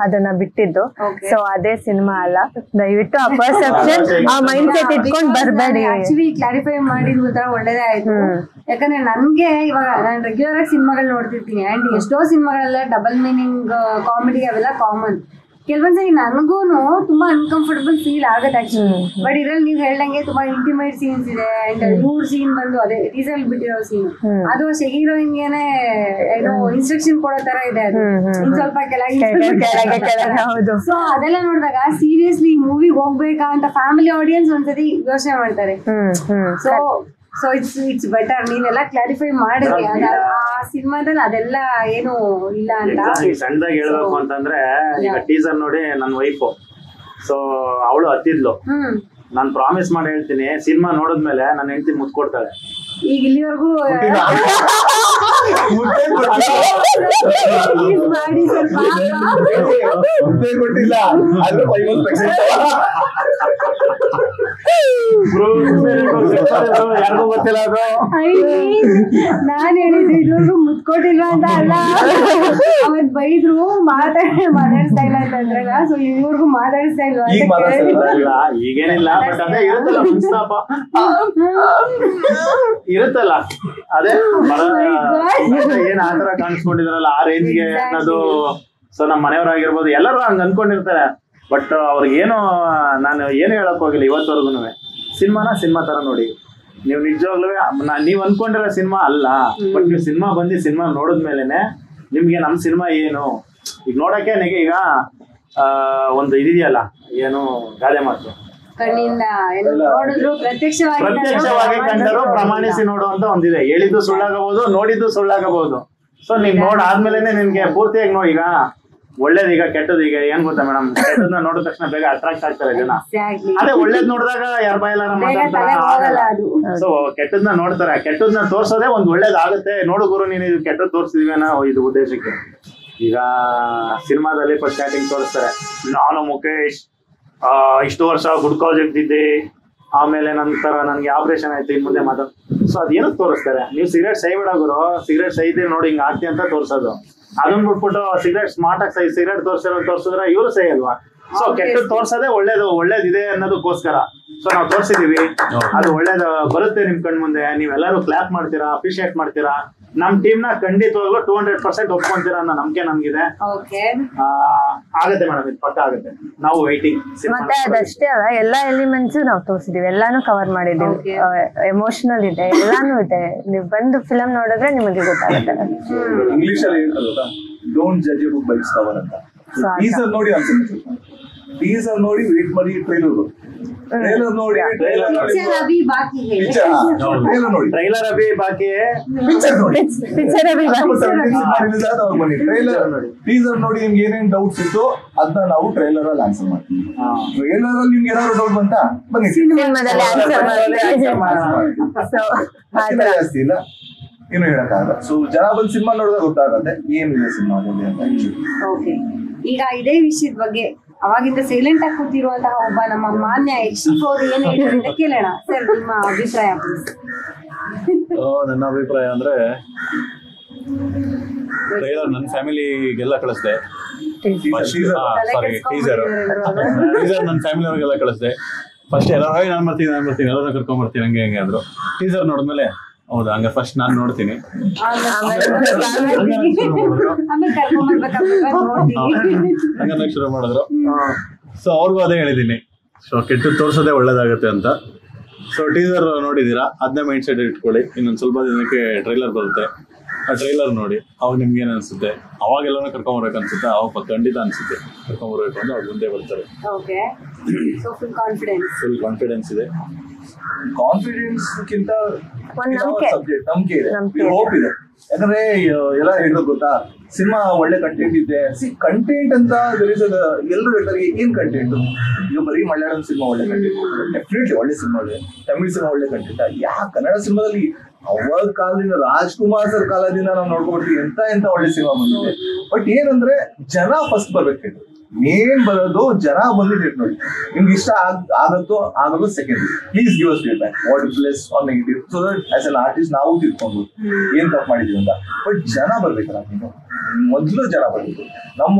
ಅದನ್ನ ಬಿಟ್ಟಿದ್ದು. ಸೊ ಅದೇ ಸಿನಿಮಾ ಅಲ್ಲ, ದಯವಿಟ್ಟು ಆ ಪರ್ಸೆಪ್ಷನ್ ಆ ಮೈಂಡ್ ಸೆಟ್ ಇಟ್ಕೊಂಡು ಬರ್ಬೇಡಿ. ಆಕ್ಚುಲಿ ಕ್ಲಾರಿಫೈ ಮಾಡಿದ್ರು ತರ ಒಳ್ಳೇದೇ ಆಯ್ತು. ಯಾಕಂದ್ರೆ ನನ್ಗೆ ಇವಾಗ ನಾನು ರೆಗ್ಯುಲರ್ ಆಗಿ ಸಿನಿಮಾಗಳು ನೋಡ್ತಿರ್ತೀನಿ ಅಂಡ್ ಎಷ್ಟೋ ಸಿನಿಮಾಗಳೆಲ್ಲ ಡಬಲ್ ಮೀನಿಂಗ್ ಕಾಮಿಡಿ ಅವೆಲ್ಲ ಕಾಮನ್. ಕೆಲವೊಂದ್ಸರಿ ನನಗೂನು ತುಂಬಾ ಅನ್ಕಂಫರ್ಟಬಲ್ ಫೀಲ್ ಆಗತ್ತೆ ಆಕ್ಚುಲಿ. ಬಟ್ ಇದ್ರಲ್ಲಿ ನೀವ್ ಹೇಳ್ದಂಗೆ ತುಂಬಾ ಇಂಟಿಮೇಟ್ ಸೀನ್ಸ್ ಇದೆ ಅಂಡ್ ಮೂರ್ ಸೀನ್ ಬಂದು ಅದೇ ಟೀಸರ್ ಬಿಟ್ಟಿರೋ ಸೀನ್ ಅದು ಅಷ್ಟೇ ಹೀರೋಯಿನ್ ಗೆನೆ ಏನೋ ಇನ್ಸ್ಟ್ರಕ್ಷನ್ ಕೊಡೋ ತರ ಇದೆ. ಅದು ಇನ್ ಸ್ವಲ್ಪ ಕೆಳಗೆ. ಸೊ ಅದೆಲ್ಲ ನೋಡಿದಾಗ ಸೀರಿಯಸ್ಲಿ ಮೂವಿ ಹೋಗ್ಬೇಕಾ ಅಂತ ಫ್ಯಾಮಿಲಿ ಆಡಿಯನ್ಸ್ ಒಂದ್ಸತಿ ಯೋಚನೆ ಮಾಡ್ತಾರೆ. ಸೊ ಇಟ್ಸ್ ಬೆಟರ್ ನೀವೆಲ್ಲ ಕ್ಲಾರಿಫೈ ಮಾಡಿದ್ರಿ ಆ ಸಿನಿಮಾದಲ್ಲಿ ಅದೆಲ್ಲ ಏನು ಇಲ್ಲ ಅಂತ. ಸಣ್ಣದಾಗಿ ಹೇಳ್ಬೇಕು ಅಂತಂದ್ರೆ ಈಗ ಟೀಸರ್ ನೋಡಿ ನನ್ನ ವೈಫು, ಸೊ ಅವಳು ಹತ್ತಿದ್ಲು. ನಾನು ಪ್ರಾಮಿಸ್ ಮಾಡಿ ಹೇಳ್ತೀನಿ, ಸಿನಿಮಾ ನೋಡಿದ್ಮೇಲೆ ನನ್ನ ಹೆಂಡತಿ ಮುತ್ಕೊಡ್ತಾಳೆ. ಈಗ ಇಲ್ಲಿವರೆಗೂ Please ಮಾಡಿ ಸ್ವಲ್ಪ. ಮುದ್ದೆ ಕೊಟ್ಟಿಲ್ಲ ಆದ್ರೆ 51%. ಯಾರಿಗೂ ಗೊತ್ತಿಲ್ಲ ಅದು. ನಾನ್ ಹೇಳಿದ್ದು ಇದುವರೆಗೂ ಮುತ್ಕೊಟ್ಟಿಲ್ವಾ ಅಂತ ಅಲ್ಲ, ಅವತ್ ಬೈದ್ರು ಮಾತಾಡ್ಸ್ತಾ ಇಲ್ಲ ಅಂತಂದ್ರೆ, ಸೊ ಇವ್ರಿಗೂ ಮಾತಾಡಿಸ್ತಾ ಇಲ್ವಾ ಈಗ ಮಾತಾಡ್ತಾ ಈಗೇನಿಲ್ಲ, ಬಟ್ ಅದೇ ಇರುತ್ತಲ್ಲ ಮನಸ್ತಾಪ ಇರುತ್ತಲ್ಲ, ಅದೇ ಏನ್ ಆತರ ಕಾಣಿಸ್ಕೊಂಡಿದಾರಲ್ಲ ಆ ರೇಂಜ್ಗೆ ಅನ್ನೋದು. ಸೊ ನಮ್ಮ ಮನೆಯವರಾಗಿರ್ಬೋದು ಎಲ್ಲರೂ ಹಂಗ ಅನ್ಕೊಂಡಿರ್ತಾರೆ, ಬಟ್ ಅವ್ರಿಗೇನು ನಾನು ಏನು ಹೇಳಕ್ ಹೋಗಿಲ್ಲ ಇವತ್ತವರೆಗೂ. ಸಿನಿಮಾ ತರ ನೋಡಿ, ನೀವು ನಿಜವಾಗ್ಲೂ ನೀವ್ ಅನ್ಕೊಂಡಿರೋ ಸಿನಿಮಾ ಅಲ್ಲ, ಬಟ್ ನೀವು ಸಿನಿಮಾ ಸಿನಿಮಾ ನೋಡಿದ್ಮೇಲೆನೆ ನಿಮ್ಗೆ ನಮ್ ಸಿನಿಮಾ ಏನು ಈಗ ನೋಡಕ್ಕೆ ನನಗೆ ಈಗ ಒಂದು ಇದೆಯಲ್ಲ, ಏನು ಗಾದೆ ಮಾತು, ಕಣ್ಣಿಂದ ನೋಡಿದ್ರು ಪ್ರತ್ಯಕ್ಷವಾಗಿ ಕಂಡರು ಪ್ರಮಾಣಿಸಿ ನೋಡುವಂತ ಒಂದಿದೆ. ಹೇಳಿದ್ದು ಸುಳ್ಳಾಗಬಹುದು, ನೋಡಿದ್ದು ಸುಳ್ಳಾಗಬಹುದು. ಸೊ ನೀನ್ ನೋಡಾದ್ಮೇಲೆನೆ ನಿನ್ಗೆ ಪೂರ್ತಿಯಾಗಿ ನೋಡಿ. ಈಗ ಒಳ್ಳೇದು ಈಗ ಕೆಟ್ಟದ್ದು, ಈಗ ಏನ್ ಗೊತ್ತಾ ಮೇಡಮ್, ಕೆಟ್ಟದನ್ನ ನೋಡಿದ ತಕ್ಷಣ ಬೇಗ ಅಟ್ರಾಕ್ಟ್ ಆಗ್ತಾರೆ ಜನ. ಅದೇ ಒಳ್ಳೇದ್ ನೋಡಿದಾಗ ಯಾರ ಬಾಯೆಲ್ಲ ಮಾತಾಡ್ತಾರೆ. ಸೊ ಕೆಟ್ಟದನ್ನ ನೋಡ್ತಾರೆ, ಕೆಟ್ಟದನ್ನ ತೋರ್ಸೋದೇ ಒಂದ್ ಒಳ್ಳೇದಾಗುತ್ತೆ. ನೋಡು ಗುರು, ನೀನು ಇದು ಕೆಟ್ಟದ್ ತೋರಿಸಿದೀವಿ ಅನ್ನೋ ಇದು ಉದ್ದೇಶಕ್ಕೆ. ಈಗ ಸಿನಿಮಾದಲ್ಲಿ ಫಸ್ಟ್ ಸ್ಟಾರ್ಟಿಂಗ್ ತೋರಿಸ್ತಾರೆ, ನಾನು ಮುಖೇಶ್ ಇಷ್ಟು ವರ್ಷ ಗುಡ್ಕೋಜಿದ್ದಿದ್ದೆ, ಆಮೇಲೆ ನಂತರ ನನ್ಗೆ ಆಪರೇಷನ್ ಆಯ್ತು, ಇನ್ ಮುಂದೆ ಮಾತಾಡ್. ಸೊ ಅದೇನಕ್ಕೆ ತೋರಿಸ್ತಾರೆ, ನೀವು ಸಿಗರೇಟ್ ಸೈಬಿಡ ಗುರು, ಸಿಗರೇಟ್ ಸೈದಿ ನೋಡಿ ಹಿಂಗ ಆಗ್ತಿ ಅಂತ ತೋರ್ಸೋದು. ಅದನ್ನ ಬಿಟ್ಬಿಟ್ಟು ಸಿಗರೇಟ್ ಸ್ಮಾರ್ಟ್ ಆಗಿ ಸಿಗರೇಟ್ ತೋರಿಸಿದ್ರೆ ಇವರು ಸೈ ಅಲ್ವಾ. ಸೊ ಕೆಟ್ಟದ್ ತೋರ್ಸೋದೇ ಒಳ್ಳೇದಿದೆ ಅನ್ನೋದಕ್ಕೋಸ್ಕರ. ಸೊ ನಾವು ತೋರ್ಸಿದೀವಿ, ಅದು ಒಳ್ಳೇದು ಬರುತ್ತೆ ನಿಮ್ ಕಣ್ ಮುಂದೆ, ನೀವೆಲ್ಲರೂ ಕ್ಲಾಪ್ ಮಾಡ್ತೀರಾ, ಅಪ್ರಿಶಿಯೇಟ್ ಮಾಡ್ತೀರಾ. ನಮ್ ಟೀಮ್ ನ ಖಂಡಿತವಾಗ್ಲೂ 200% ಒಪ್ಕೊಂತೀರಾ ಅನ್ನೋ ನಂಬಿಕೆ ನಮ್ಗಿದೆ. ಆಗತ್ತೆ ಮೇಡಮ್, ಇದು ಪಕ್ಕ ಆಗುತ್ತೆ. ನಾವು ವೈಟಿಂಗ್. ಮತ್ತೆ ಅದಷ್ಟೇ ಅಲ್ಲ, ಎಲ್ಲಾ ಎಲಿಮೆಂಟ್ಸ್ ನಾವು ತೋರಿಸಿದೀವಿ, ಎಲ್ಲಾನು ಕವರ್ ಮಾಡಿದೀವಿ. ಎಮೋಷನಲ್ ಇದೆ, ಎಲ್ಲಾನು ಇದೆ. ನೀವು ಬಂದು ಫಿಲಂ ನೋಡಿದ್ರೆ ನಿಮಗೆ ಗೊತ್ತಾಗುತ್ತೆ. ಇಂಗ್ಲಿಷ್ ಅಲ್ಲಿ ಹೇಳ್ತಾರಲ್ಲ, don't judge A book by it's cover ಅಂತ. ಟೀಸರ್ ನೋಡಿ ಅನ್ಸುತ್ತೆ, ಟೀಸರ್ ನೋಡಿ ವೇಟ್ ಮಾಡಿ ಟ್ರೈಲರ್ ನೋಡಿ, ಟ್ರೈಲರ್ ನೋಡಿ ಟ್ರೈಲರ್ ನೋಡಿ ಟ್ರೈಲರ್ ಅಭಿ ಬಾಕಿ ಪಿಕ್ಚರ್ ನೋಡಿ ಟ್ರೈಲರ್ ಟೀಸರ್ ನೋಡಿ ನಿಮ್ಗೆ ಏನೇನ್ ಡೌಟ್ಸ್ ಇತ್ತು ಅದನ್ನ ನಾವು ಟ್ರೈಲರ್ ಅಲ್ಲಿ ಆನ್ಸರ್ ಮಾಡ್ತೀವಿ. ಟ್ರೈಲರ್ ಅಲ್ಲಿ ನಿಮ್ಗೆ ಏನಾದ್ರು ಡೌಟ್ ಬಂತ ಬನ್ನಿ, ಜಾಸ್ತಿ ಇಲ್ಲ ಏನು ಹೇಳಕ್ಕಾಗಲ್ಲ. ಸೊ ಜನ ಬಂದು ಸಿನಿಮಾ ನೋಡಿದಾಗ ಗೊತ್ತಾಗತ್ತೆ ಏನಿದೆ ಸಿನಿಮಾದಲ್ಲಿ ಅಂತ. ಈಗ ಇದೇ ವಿಷಯದ ಬಗ್ಗೆ ಅವಾಗಿಂದ ಸೈಲೆಂಟ್ ಆಗಿ ಕೂತಿರುವಂತಹ ಒಬ್ಬ ನಮ್ಮ ಮಾನ್ಯ ಯಕ್ಷಿಪ್ ಅವರು ಏನ್ ಹೇಳ್ತಾರೆ ಅಂತ ಕೇಳೋಣ. ಸರ್, ನಿಮ್ಮ ಅಭಿಪ್ರಾಯ? ನನ್ನ ಅಭಿಪ್ರಾಯ ಅಂದ್ರೆ, ಟ್ರೈಲರ್ ನನ್ನ ಫ್ಯಾಮಿಲಿಗೆಲ್ಲ ಕಳಿಸ್ದೆ. ಟೀಸರ್ ನನ್ನ ಫ್ಯಾಮಿಲಿ ಅವ್ರಿಗೆಲ್ಲ ಕಳಿಸ್ದೆ. ಫಸ್ಟ್ ಎಲ್ಲ ನಾನು ಬರ್ತೀನಿ ಎಲ್ಲರೂ ಕರ್ಕೊಂಡ್ ಬರ್ತೀನಿ ಹಂಗೆ ಹೆಂಗೆ ಅಂದ್ರು. ಟೀಸರ್ ನೋಡಿದ್ಮೇಲೆ ಹೌದಾ ಹಂಗ ಫಸ್ಟ್ ನಾನು ನೋಡ್ತೀನಿ, ಹಂಗನ್ನ ಶುರು ಮಾಡಿದ್ರು. ಸೊ ಅವ್ರಿಗೂ ಅದೇ ಹೇಳಿದ್ದೀನಿ, ಸೊ ಕೆಟ್ಟದ್ದು ತೋರ್ಸೋದೇ ಒಳ್ಳೇದಾಗುತ್ತೆ ಅಂತ. ಸೊ ಟೀಸರ್ ನೋಡಿದ್ದೀರಾ, ಅದನ್ನೇ ಮೈಂಡ್ ಸೆಟ್ ಇಟ್ಕೊಳ್ಳಿ. ಇನ್ನೊಂದು ಸ್ವಲ್ಪ ದಿನಕ್ಕೆ ಟ್ರೈಲರ್ ಬರುತ್ತೆ, ಆ ಟ್ರೈಲರ್ ನೋಡಿ. ಅವಾಗ ನಿಮ್ಗೆ ಏನು ಅನ್ಸುತ್ತೆ, ಅವಾಗೆಲ್ಲನೂ ಕರ್ಕೊಂಬರ್ಬೇಕು ಅನ್ಸುತ್ತೆ, ಅವಾಗ ಖಂಡಿತ ಅನ್ಸುತ್ತೆ ಕರ್ಕೊಂಬರ್ಬೇಕು ಅಂದ್ರೆ ಅವ್ರು ಮುಂದೆ ಬರ್ತಾರೆ. ಫುಲ್ ಕಾನ್ಫಿಡೆನ್ಸ್ ಇದೆ. ಕಾನ್ಫಿಡೆನ್ಸ್ಗಿಂತ ಸಬ್ಜೆಕ್ಟ್ ನಂಬಿಕೆ ಇದೆ, ಹೋಪ್ ಇದೆ. ಯಾಕಂದ್ರೆ ಎಲ್ಲ ಹೇಳಿದ್ರು ಗೊತ್ತಾ, ಸಿನಿಮಾ ಒಳ್ಳೆ ಕಂಟೆಂಟ್ ಇದೆ. ಕಂಟೆಂಟ್ ಅಂತ ಎಲ್ಲರೂ ಹೇಳ್ತಾರೆ ಏನ್ ಕಂಟೆಂಟ್. ಈಗ ಬರೀ ಮಲಯಾಳಂ ಸಿನಿಮಾ ಒಳ್ಳೆ ಕಂಟೆಂಟ್, ಡೆಫಿನೆಟ್ಲಿ ಒಳ್ಳೆ ಸಿನಿಮಾ ಇದೆ. ತಮಿಳ್ ಸಿನಿಮಾ ಒಳ್ಳೆ ಕಂಟೆಂಟ್. ಕನ್ನಡ ಸಿನಿಮಾದಲ್ಲಿ ಅವಾಗ ಕಾಲದಿಂದ ರಾಜ್ಕುಮಾರ್ ಸರ್ ಕಾಲದಿಂದ ನಾವು ನೋಡ್ಕೊಡ್ತೀವಿ ಎಂತ ಒಳ್ಳೆ ಸಿನಿಮಾ ಬಂದಿದೆ. ಬಟ್ ಏನಂದ್ರೆ ಜನ ಫಸ್ಟ್ ಬರ್ಬೇಕು, ಮೇನ್ ಬರೋದು ಜನ ಬಂದಿದೆ ನೋಡಿ. ನಿಮ್ಗೆ ಇಷ್ಟ ಆಗೋದು second. Please give us feedback, what plus or negative, so that as an artist ನಾವು ತಿಳ್ಕೊಂಡು ಏನ್ ತಪ್ಪು ಮಾಡಿದೀವಿ ಅಂತ. ಬಟ್ ಜನ ಬರ್ಬೇಕಲ್ಲ, ನೀವು ಮೊದಲು ಜನ ಬರ್ಬೇಕು. ನಮ್ಮ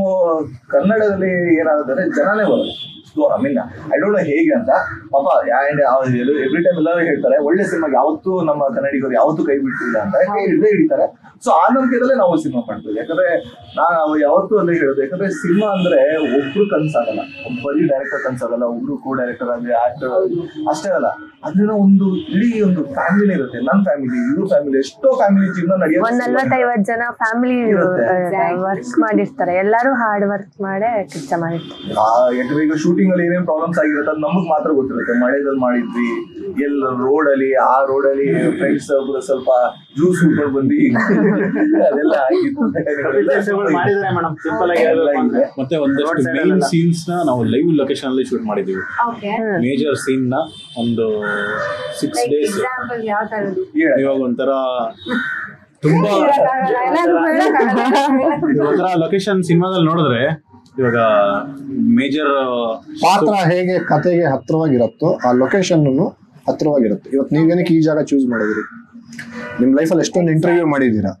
ಕನ್ನಡದಲ್ಲಿ ಏನಾಗುತ್ತೆ ಜನನೇ ಬರೋದು. So I mean I don't know ಹೇಗೆ ಅಂತ. ಪಾಪ ಎವ್ರಿ ಟೈಮ್ ಎಲ್ಲರೂ ಹೇಳ್ತಾರೆ ಒಳ್ಳೆ ಸಿನಿಮಾಗೆ ಯಾವತ್ತೂ ನಮ್ಮ ಕನ್ನಡಿಗರು ಯಾವತ್ತೂ ಕೈ ಬಿಟ್ಟಿಲ್ಲ ಅಂತ ಹಿಡಿತಾರೆ. ಸೊ ಆ ನಂಬಿಕೆದಲ್ಲೇ ನಾವು ಸಿನಿಮಾ ಮಾಡ್ತೀವಿ. ಯಾಕಂದ್ರೆ ನಾವು ಯಾವತ್ತೂ ಅಲ್ಲೇ ಹೇಳೋದು, ಯಾಕಂದ್ರೆ ಸಿನಿಮಾ ಅಂದ್ರೆ ಒಬ್ರು ಕನ್ಸಾಗಲ್ಲ, ಬರೀ ಡೈರೆಕ್ಟರ್ ಕನ್ಸಾಗಲ್ಲ, ಒಬ್ರು ಕೋ ಡೈರೆಕ್ಟರ್ ಆಗಲಿ ಆಕ್ಟರ್ ಅಷ್ಟೇ ಅಲ್ಲ, ಅದನ್ನ ಒಂದು ಇಡೀ ಒಂದು ಫ್ಯಾಮಿಲಿ ಇರುತ್ತೆ. ನನ್ನ ಫ್ಯಾಮಿಲಿ, ಇವ್ರ ಫ್ಯಾಮಿಲಿ, ಎಷ್ಟೋ ಫ್ಯಾಮಿಲಿ ಜೀವನ ನಡೆಯೋದು. 40-50 ಜನ ಫ್ಯಾಮಿಲಿ ವರ್ಕ್ ಮಾಡಿರ್ತಾರೆ, ಎಲ್ಲರೂ ಹಾರ್ಡ್ ವರ್ಕ್ ಮಾಡೇ ಕೆಲಸ ಮಾಡಿರ್ತಾರೆ. ಯಾಕಂದ್ರೆ ಈಗ ಶೂಟಿಂಗ್ ಅಲ್ಲಿ ಏನೇನ್ ಪ್ರಾಬ್ಲಮ್ಸ್ ಆಗಿರುತ್ತೆ ಅದು ನಮಗ್ ಮಾತ್ರ ಗೊತ್ತಿರುತ್ತೆ. ಮಳೆದಲ್ಲಿ ಮಾಡಿದ್ವಿ, ಎಲ್ಲ ರೋಡಲ್ಲಿ ಫ್ರೆಂಡ್ಸ್ ಸ್ವಲ್ಪ ಜ್ಯೂಸ್ ಉಟ್ಕೊಂಡು ಬಂದು ಅದೆಲ್ಲ ಮತ್ತೆ ಒಂದಷ್ಟು ಮೇನ್ ಸೀನ್ಸ್ ನ ನಾವು ಲೈವ್ ಲೊಕೇಶನ್ ಅಲ್ಲಿ ಶೂಟ್ ಮಾಡಿದೀವಿ. ಮೇಜರ್ ಸೀನ್ ನ ಒಂದು 6 days ಇವಾಗ ಒಂಥರ ತುಂಬಾ ಒಂಥರ ಲೊಕೇಶನ್ ಸಿನಿಮಾದಲ್ಲಿ ನೋಡಿದ್ರೆ ಇವಾಗ ಮೇಜರ್ ಪಾತ್ರ ಹೇಗೆ ಕತೆಗೆ ಹತ್ರವಾಗಿರುತ್ತೋ ಆ ಲೊಕೇಶನ್ ಹತ್ರವಾಗಿರುತ್ತೆ. ಇವತ್ತು ನೀವೇನಕ್ಕೆ ಈ ಜಾಗ ಚೂಸ್ ಮಾಡಿದ್ರಿ? ನಿಮ್ ಲೈಫಲ್ಲಿ ಎಷ್ಟೊಂದು ಇಂಟರ್ವ್ಯೂ ಮಾಡಿದೀರಾ,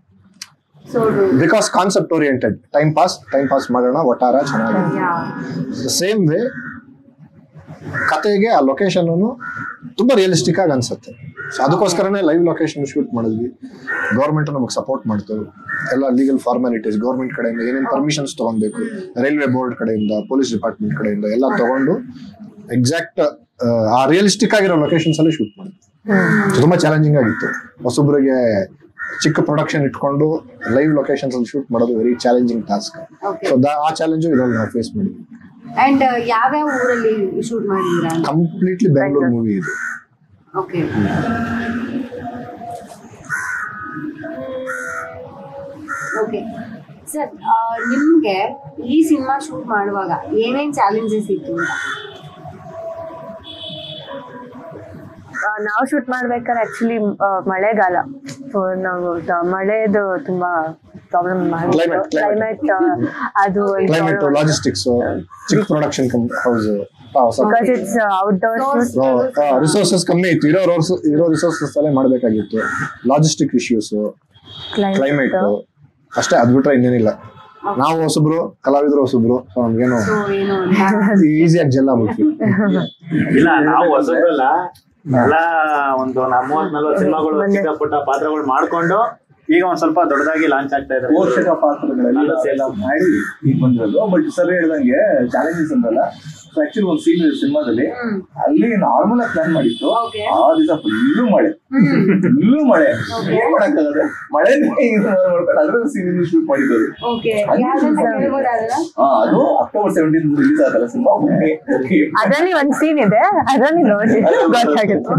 because concept oriented. Time pass ಮಾಡೋಣ, ಒಟ್ಟಾರ ಚೆನ್ನಾಗಿದೆ. ಸೇಮ್ ವೇ ಕತೆಗೆ ಆ ಲೊಕೇಶನ್ ತುಂಬಾ ರಿಯಲಿಸ್ಟಿಕ್ ಆಗಿ ಅನ್ಸುತ್ತೆ. ಸೊ ಅದಕ್ಕೋಸ್ಕರನೇ ಲೈವ್ ಲೊಕೇಶನ್ ಶೂಟ್ ಮಾಡಿದ್ವಿ. ಗೌರ್ಮೆಂಟ್ ನಮಗೆ ಸಪೋರ್ಟ್ ಮಾಡ್ತು. ಎಲ್ಲ ಲೀಗಲ್ ಫಾರ್ಮಾಲಿಟೀಸ್ ಗೌರ್ಮೆಂಟ್ ಕಡೆಯಿಂದ ಏನೇನು ಪರ್ಮಿಷನ್ಸ್ ತಗೊಬೇಕು, ರೈಲ್ವೆ ಬೋರ್ಡ್ ಕಡೆಯಿಂದ, ಪೊಲೀಸ್ ಡಿಪಾರ್ಟ್ಮೆಂಟ್ ಕಡೆಯಿಂದ ಎಲ್ಲ ತಗೊಂಡು ಎಕ್ಸಾಕ್ಟ್ ಆ ರಿಯಲಿಸ್ಟಿಕ್ ಆಗಿರೋ ಲೊಕೇಶನ್ಸ್ ಅಲ್ಲಿ ಶೂಟ್ ಮಾಡಿದ್ವಿ. ತುಂಬಾ ಚಾಲೆಂಜಿಂಗ್ ಆಗಿತ್ತು. ಹೊಸೊಬ್ಬರಿಗೆ ಚಿಕ್ಕ ಪ್ರೊಡಕ್ಷನ್ ಇಟ್ಕೊಂಡು ಲೈವ್ ಲೊಕೇಶನ್ಸ್ ಅಲ್ಲಿ ಶೂಟ್ ಮಾಡೋದು ವೆರಿ ಚಾಲೆಂಜಿಂಗ್ ಟಾಸ್ಕ್. ಸೊ ಆ ಚಾಲೆಂಜು ಇದ್ರಲ್ಲಿ ನಾವು ಫೇಸ್ ಮಾಡಿದ್ವಿ. ಅಂಡ್ ಯಾವ್ಯಾವ ಊರಲ್ಲಿ ಶೂಟ್ ಮಾಡಿದ್ದೀರಾ? ಕಂಪ್ಲೀಟ್ಲಿ ಬೆಂಗಳೂರು ಮೂವಿ ಇದು. ಓಕೆ. ಓಕೆ ಸರ್, ನಿಮ್ಗೆ ಈ ಸಿನಿಮಾ ಶೂಟ್ ಮಾಡುವಾಗ ಏನೇನ್ ಚಾಲೆಂಜಸ್ ಇತ್ತು? ನಾವು ಶೂಟ್ ಮಾಡ್ಬೇಕಾದ್ರೆ ಆಕ್ಚುಲಿ ಮಳೆಗಾಲ, ಸೊ ನಾವು ಮಳೆದು ತುಂಬಾ ಪ್ರಾಬ್ಲಮ್ ಕ್ಲೈಮೇಟ್, ಅದು ಲಾಜಿಸ್ಟಿಕ್ಸ್, ಚಿಕ್ಕ production house, it's outdoors, resources ಕಮ್ಮಿ ಇತ್ತು. ಇರೋ ರಿಸೋರ್ಸಸ್ ಅಲ್ಲೇ ಮಾಡ್ಬೇಕಾಗಿತ್ತು. ಲಾಜಿಸ್ಟಿಕ್ ಇಶ್ಯೂಸ್, ಕ್ಲೈಮೇಟ್ ಅಷ್ಟೇ. ಅದ್ ಬಿಟ್ರೆ ಇನ್ನೇನಿಲ್ಲ. ನಾವು ಹೊಸಬ್ರು, ಕಲಾವಿದರು ಹೊಸಬ್ರು, ಸೊ ನಮ್ಗೇನು ಈಸಿಯಾಗಿ ಜೆಲ್ ಆಗ್ಬಿಡ್ತೀವಿ. ಇಲ್ಲ, ನಾವು ಹೊಸಬ್ರಲ್ಲ, ಎಲ್ಲ ಒಂದು 30-40 ಸಿನಿಮಾಗಳು ಚಿಕ್ಕ ಪುಟ್ಟ ಪಾತ್ರಗಳು ಮಾಡ್ಕೊಂಡು ಈಗ ಒಂದ್ ಸ್ವಲ್ಪ ದೊಡ್ಡದಾಗಿ ಲಾಂಚ್ ಆಗ್ತಾ ಇದೆ. ಪೋಷಕ ಪಾತ್ರಗಳೆಲ್ಲ ಮಾಡಿ ಈಗ ಬಂದಿರೋದು. ಬಟ್ ಸರ್ ಹೇಳ್ದಂಗೆ ಚಾಲೆಂಜಸ್ ಅಂತಲ್ಲ. ಸೊ ಆಕ್ಚುಲಿ ಒಂದು ಸೀನ್ ಇದೆ ಸಿನಿಮಾದಲ್ಲಿ, ಅಲ್ಲಿ ನಾರ್ಮಲ್ ಆಗಿ ಪ್ಲಾನ್ ಮಾಡಿತ್ತು. ಆ ದಿವಸ ಫುಲ್ಲು ಮಳೆ, ಏನ್ ಮಾಡಕ್ಕಾಗತ್ತೆ, ಮಳೆ ಮಾಡ್ಕೊಂಡು ಅದ್ರ ಸೀನ್ ಶೂಟ್ ಮಾಡಿದ್ದು. ಅದು October 17 ರಿಲೀಸ್ ಆಗಲ್ಲ ಸಿನಿಮಾ. ಅದರಲ್ಲಿ ಒಂದ್ ಸೀನ್ ಇದೆ, ಅದರಲ್ಲಿ ನೋಡಿ ಗೊತ್ತಾಗುತ್ತೆ.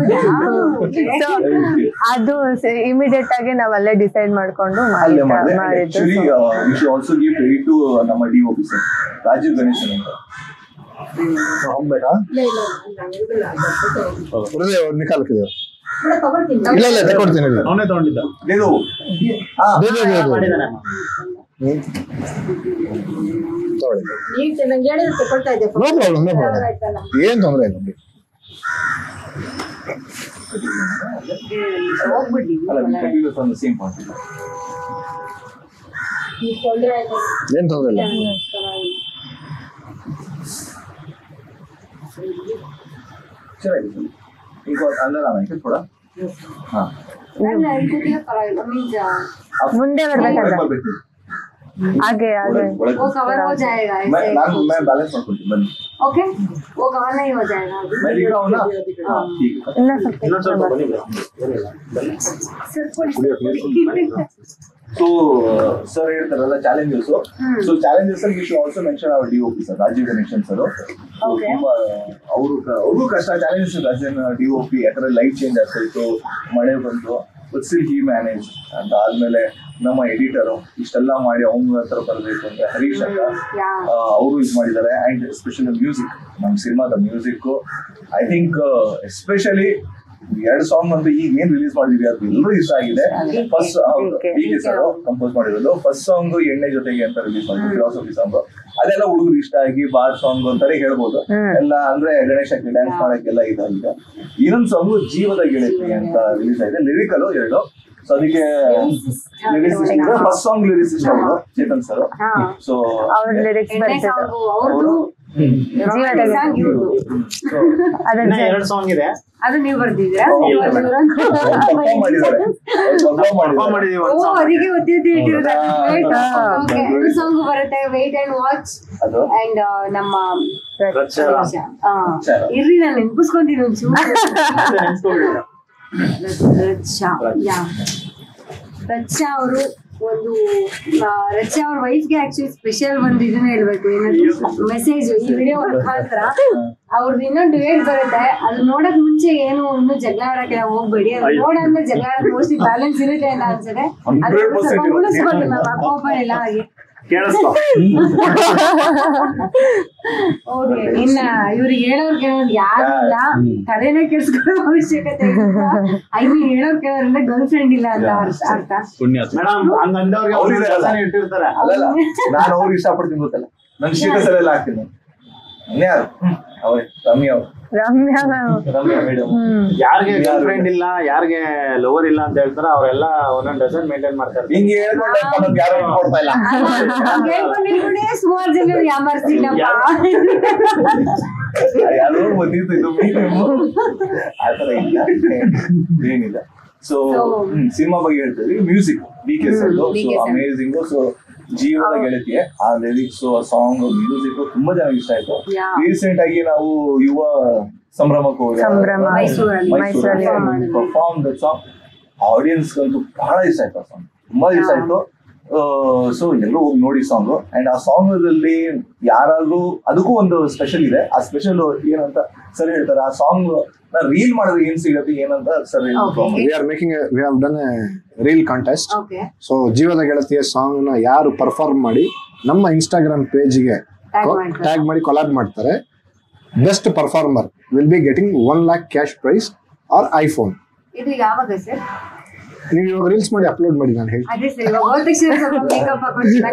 ಅದು ಇಮಿಡಿಯೇಟ್ ಆಗಿ ನಾವ್ ಅಲ್ಲೇ ಡಿಸೈಡ್ ಮಾಡ್ಕೊಂಡು ಮಾಡಿದ್ದು. ಆಲ್ಸೋ ಗಿವ್ ಕ್ರೆಡಿಟ್ ಟು ನಮ್ಮ DOP ಸರ್ ರಾಜೀವ್ ಗಣೇಶನ್ ಅಂತ. ಹೋಗ್ಬೇಕಾ? ನಿಕಾಲ್ಕಿದೆ. ಇಲ್ಲ ತಗೊಳ್ತೀನಿ. ಅವನೇ ತಗೊಂಡಿದ್ದ. ಏನ್ ತೊಂದ್ರೆ ಇಲ್ಲ. ಏನ್ ತೊಂದ್ರೆ ಇಲ್ಲ. ಈಗ अंदर आना है थोड़ा. हाँ ಮುಂದೆ ಬರ್ಬೇಕಾದ್ರೆ आगे वो कवर हो जाएगा ऐसे. मैं बैलेंस ಮಾಡ್ಕೊಳ್ತೀನಿ ಬನ್ನಿ. ओके, वो कवर नहीं हो जाएगा अभी. मैं दिख रहा हूँ ना. हाँ ठीक है. ಇನ್ನೊಂದ್ ಸ್ವಲ್ಪ ಬನ್ನಿ. So sir ಹೇಳ್ತಾರಲ್ಲ ಚಾಲೆಂಜಸ್. ಸೊ ಚಾಲೆಂಜಸ್ ಅಲ್ಲಿ you should also mention our DOP sir Rajeev Ganeshan sir. ಅವರು ಕಷ್ಟ ಚಾಲೆಂಜಸ್ DOP. ಯಾಕಂದ್ರೆ ಲೈಟ್ ಚೇಂಜ್ ಆಗ್ತಾಯಿತ್ತು, ಮಳೆ ಬಂತು, ಬಟ್ ಸ್ಟಿಲ್ ಹಿ ಮ್ಯಾನೇಜ್ ಅಂತ. ಆದ್ಮೇಲೆ ನಮ್ಮ ಎಡಿಟರ್ ಇಷ್ಟೆಲ್ಲ ಮಾಡಿ ಅವ್ನ ಹತ್ರ ಬರಬೇಕು ಅಂತ ಹರೀಶ್ ಅಂತ ಅವರು ಇದು ಮಾಡಿದ್ದಾರೆ. ಅಂಡ್ ಎಸ್ಪೆಷಲಿ ಮ್ಯೂಸಿಕ್, ನಮ್ಮ ಸಿನಿಮಾದ music I think especially 2 song ಅಂತೂ ಈಗ ಏನ್ ರಿಲೀಸ್ ಮಾಡಿದೀವಿ ಅದು ಎಲ್ಲರೂ ಇಷ್ಟ ಆಗಿದೆ. ಫಸ್ಟ್ DK ಸರ್ ಕಂಪೋಸ್ ಮಾಡಿರೋದು. ಫಸ್ಟ್ ಸಾಂಗ್ ಎಣ್ಣೆ ಜೊತೆಗೆ ಅಂತ ರಿಲೀಸ್ ಮಾಡಿದ್ರು, ಫಿಲಾಸಫಿ ಸಾಂಗ್. ಅದೆಲ್ಲ ಹುಡುಗರು ಇಷ್ಟ ಆಗಿ ಬಾರ್ ಸಾಂಗ್ ಅಂತಾನೆ ಹೇಳ್ಬೋದು ಎಲ್ಲ. ಅಂದ್ರೆ ಗಣೇಶಕ್ಕೆ ಡ್ಯಾನ್ಸ್ ಮಾಡಕ್ಕೆಲ್ಲ ಇದಾಗಿದೆ. ಇನ್ನೊಂದು ಸಾಂಗ್ ಜೀವದ ಗೆಳತಿ ಅಂತ ರಿಲೀಸ್ ಆಗಿದೆ. ಲಿರಿಕಲ್ 2. ಸೊ ಅದಕ್ಕೆ ಲಿರಿಸಿಸ್ಟ್ ಫಸ್ಟ್ ಸಾಂಗ್ ಲಿರಿಸಿಸ್ಟ್ ಅವರು ಚೇತನ್ ಸರ್. ಸೊ ಅವ್ರ ಲಿರಿಕ್ಸ್ ಅವರು ಎರಡು ಸಾಂಗ್ ಇದೆ, ಅದು ನೀವು ಬರ್ದಿದ್ದೀರಾ? ಅದಕ್ಕೆ ಸಾಂಗ್ ಬರುತ್ತೆ, ವೇಟ್ ಅಂಡ್ ವಾಚ್. ಅಂಡ್ ನಮ್ಮ ಇರ್ರಿ ನಾನು ನೆನ್ಪಿಸ್ಕೊಂತೀನಿ ಒಂಚೂರು. ರಕ್ಷಾ ಅವರು ಒಂದು ರಕ್ಷಾ ಅವ್ರ ವೈಫ್ಗೆ ಆಕ್ಚುಲಿ ಸ್ಪೆಷಲ್ ಒಂದು ಇದನ್ನ ಹೇಳ್ಬೇಕು, ಏನಾದ್ರು ಮೆಸೇಜ್ ಈ ವಿಡಿಯೋ ಮುಖಾಂತರ. ಅವ್ರದ್ದು ಇನ್ನೊಂದು ಡುಯೆಟ್ ಬರುತ್ತೆ, ಅದು ನೋಡಕ್ ಮುಂಚೆ ಏನು ಇನ್ನೂ ಜಗಳ ಆಡಕ್ಕೆಲ್ಲ ಹೋಗ್ಬೇಡಿ. ಅದು ನೋಡಂದ್ರೆ ಜಗಳ ಆಡೋದು ಮೋಸ್ಟ್ಲಿ ಬ್ಯಾಲೆನ್ಸ್ ಇರುತ್ತೆ ಅಂತ ಅನ್ಸುತ್ತೆ. ಅದನ್ನ ಸ್ವಲ್ಪ ಉಳಿಸ್ಬೋದು ನಾವು, ಕೋಪ ಎಲ್ಲ ಹಾಗೆ ಕೇಳಿಸ್ಕೊ. ಓಕೆ, ಇನ್ನ ಇವ್ರಿಗೆ ಹೇಳೋರ್ ಕೇಳೋದು ಯಾರು ಇಲ್ಲ, ತಲೆನೇ ಕೆಡ್ಸ್ಕೊಳ್ಳೋ ಅವಶ್ಯಕತೆ ಇಲ್ಲ. ಐ ಮೀನ್ ಹೇಳೋರ್ ಕೇಳೋದ್ರಿಂದ ಗರ್ಲ್ ಫ್ರೆಂಡ್ ಇಲ್ಲ ಅಂತ ಅರ್ಥ. ಮೇಡಮ್ ಹಂಗಂದವ್ರಿಗೆ ಅವ್ರು ಇಟ್ಟಿರ್ತಾರೆ. ಅಲ್ಲಲ್ಲ, ನಾನು ಅವ್ರಿಗೆ ಇಷ್ಟಪಡ್ತೀನಿ ಗೊತ್ತಲ್ಲ, ನನ್ ಸ್ಟೇಟಸ್ ಎಲ್ಲ ಹಾಕ್ತೀನಿ. ಯಾರು ಅವರೇ ರಮ್ಯಾ ಅವರು, ರಮ್ಯಾ ಮೇಡಮ್. ಯಾರಿಗೆ ಗರ್ಲ್ ಫ್ರೆಂಡ್ ಇಲ್ಲ, ಯಾರಿಗೆ ಲವರ್ ಇಲ್ಲ ಅಂತ ಹೇಳ್ತಾರ, ಅವರೆಲ್ಲ ಒಂದೊಂದು ಡಜನ್ ಮೇಂಟೈನ್ ಮಾಡ್ತಾರೆ. ಹಿಂಗೆ ಹೇಳ್ಕೊಂಡು ಯಾರು ಕೊಡ್ತಾ ಇಲ್ಲ. ಸುಮಾರು ಜನ ಯಾಮರ್ಸಿಲ್ಲಪ್ಪ. ಯಾರೋ ಬಂದಿದ್ದು ಇದು ಆತರ ಇಲ್ಲ, ಏನಿಲ್ಲ. ಸೊ ಸಿನಿಮಾ ಬಗ್ಗೆ ಹೇಳ್ತೀವಿ. ಮ್ಯೂಸಿಕ್ ಡಿ.ಕೆ. ಸರ್ದು, ಸೊ ಅಮೇಸಿಂಗ್. ಸೊ ಜೀವದ ಗೆಳತಿ, ಆ ಲಿರಿಕ್ಸ್, ಆ ಸಾಂಗ್, ಮ್ಯೂಸಿಕ್ ತುಂಬಾ ಚೆನ್ನಾಗಿ ಇಷ್ಟ ಆಯ್ತು. ರೀಸೆಂಟ್ ಆಗಿ ನಾವು ಯುವ ಸಂಭ್ರಮಕ್ಕೆ ಪರ್ಫಾರ್ಮ್ ದಟ್ ಸಾಂಗ್. ಆಡಿಯನ್ಸ್ ಅಂತೂ ಬಹಳ ಇಷ್ಟ ಆಯ್ತು ಆ ಸಾಂಗ್, ತುಂಬಾ ಇಷ್ಟ ಆಯ್ತು. ಸೊ ಎಲ್ಲರೂ ಹೋಗಿ ನೋಡಿ ಸಾಂಗ್. ಅಂಡ್ ಆ ಸಾಂಗ್ ಅಲ್ಲಿ ಯಾರಾದ್ರೂ ಅದಕ್ಕೂ ಒಂದು ಸ್ಪೆಷಲ್ ಇದೆ. ಆ ಸ್ಪೆಷಲ್ ಏನಂತ ಸರ್ ಹೇಳ್ತಾರೆ. ಆ ಸಾಂಗ್ ರೀಲ್ ಮಾಡಿದ್ರೆ ಏನ್ ಸಿಗತ್ತೆ ಏನಂತ sir we have done a reel contest. So ಜೀವದ ಗೆಳತಿಯ ಸಾಂಗ್ ನ ಯಾರು ಪರ್ಫಾರ್ಮ್ ಮಾಡಿ ನಮ್ಮ ಇನ್ಸ್ಟಾಗ್ರಾಮ್ ಪೇಜ್ಗೆ ಟ್ಯಾಗ್ ಮಾಡಿ ಕೊಲಾಬ್ ಮಾಡ್ತಾರೆ, best performer will be getting 1 lakh cash prize or iPhone. ಇದು ಯಾವಾಗ ಸರ್? ನೀವು ಇವಾಗ ರೀಲ್ಸ್ ಮಾಡಿ ಅಪ್ಲೋಡ್ ಮಾಡಿ, ನಾನು ಹೇಳ್ತೀನಿ. ಅದೇ ಸರ್, ಇವಾಗ ಹೋದ ತಕ್ಷಣ ಸ್ವಲ್ಪ ಮೇಕಪ್ ಹಾಕೊಂಡಿಲ್ಲ,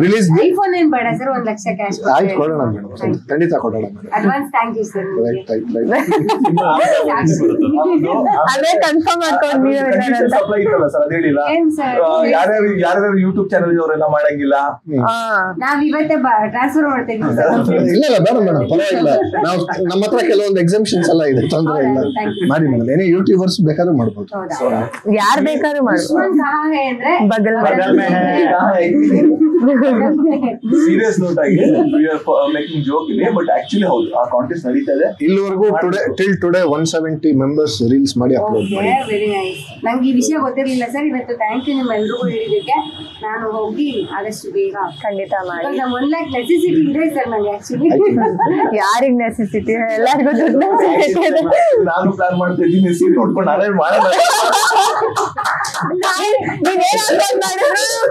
ರಿಲೀಸ್ ಐಫೋನ್ ಏನ್ ಬೇಡ ಸರ್, 1 ಲಕ್ಷ ಕ್ಯಾಶ್ ಆಯ್ತು, ಕೊಡೋಣ ಮೇಡಮ್, ಖಂಡಿತ ಕೊಡೋಣ madam. Advance thank you sir. ಅದೇ ಕನ್ಫರ್ಮ್ ಮಾಡ್ಕೊಂಡು ಸಪ್ಲೈ ಇತ್ತಲ್ಲ ಸರ್, ಅದ್ ಹೇಳಿಲ್ಲ. ಯಾರ್ಯಾರು ಯೂಟ್ಯೂಬ್ ಚಾನಲ್ ಅವರೆಲ್ಲ ಮಾಡಂಗಿಲ್ಲ, ನಾವ್ ಇವತ್ತೇ ಟ್ರಾನ್ಸ್ಫರ್ ಮಾಡ್ತಾ ಇದೀವಿ ಸರ್. ಇಲ್ಲ ಬೇಡ ಮೇಡಮ್, ಪರವಾಗಿಲ್ಲ. ನಾವು ನಮ್ಮ ಹತ್ರ ಕೆಲವೊಂದು ಎಕ್ಸಾಮ್ಷನ್ಸ್ ಎಲ್ಲ ಇದೆ, ತೊಂದರೆ ಇಲ್ಲ, ಮಾಡಿ ಮೇಡಮ್. ಏನೇ ಯೂಟ್ಯೂಬರ್ಸ್ ಬೇಕಾದ್ರೂ ಮಾಡ್ಬೋದು, ಯಾರು ಬೇಕಾದ್ರೂ ಮಾಡ್ಬೋದು. ಬಗಲ್ ಸೀರಿಯಸ್ ನೋಟ್ ಆಗಿ ಮೇಕಿಂಗ್ ಜೋಕ್ ಇದೆ, ಬಟ್ ಆಕ್ಚುಲಿ ಹೌದು ಆ ಕಾಂಟೆಸ್ಟ್ ನಡೀತಾ ಇದೆ. ಇಲ್ಲಿವರೆಗೂ ಟುಡೇ 170 ಮೆಂಬರ್ಸ್ ರೀಲ್ಸ್ ಮಾಡಿ ಅಪ್ಲೋಡ್ ಮಾಡಿ. Very nice. ನಂಗೆ ಈ ವಿಷಯ ಗೊತ್ತಿರಲಿಲ್ಲ ಸರ್, ಇವತ್ತು ಥ್ಯಾಂಕ್ ಯು ನಿಮ್ಮೆಲ್ರಿಗೂ ಹೇಳಿದಕ್ಕೆ. ನಾನು ಹೋಗಿ ಆದಷ್ಟು ಬೇಗ ಖಂಡಿತ ಮಾಡಿ. 1 lakh ನೆಸೆಸಿಟಿ ಇದೆ ಸರ್ ನಂಗೆ ಆಕ್ಚುಲಿ. ಯಾರಿಗ್ ನೆಸೆಸಿಟಿ? ಎಲ್ಲರಿಗೂ ದುಡ್ಡು ನೆಸೆಸಿಟಿ ಇದೆ. ನಾನು ಪ್ಲಾನ್ ಮಾಡ್ತಾ ಇದ್ದೀನಿ, ಸೀರೆ ಉಟ್ಕೊಂಡು ನಾನೇ ಮಾಡೋಣ.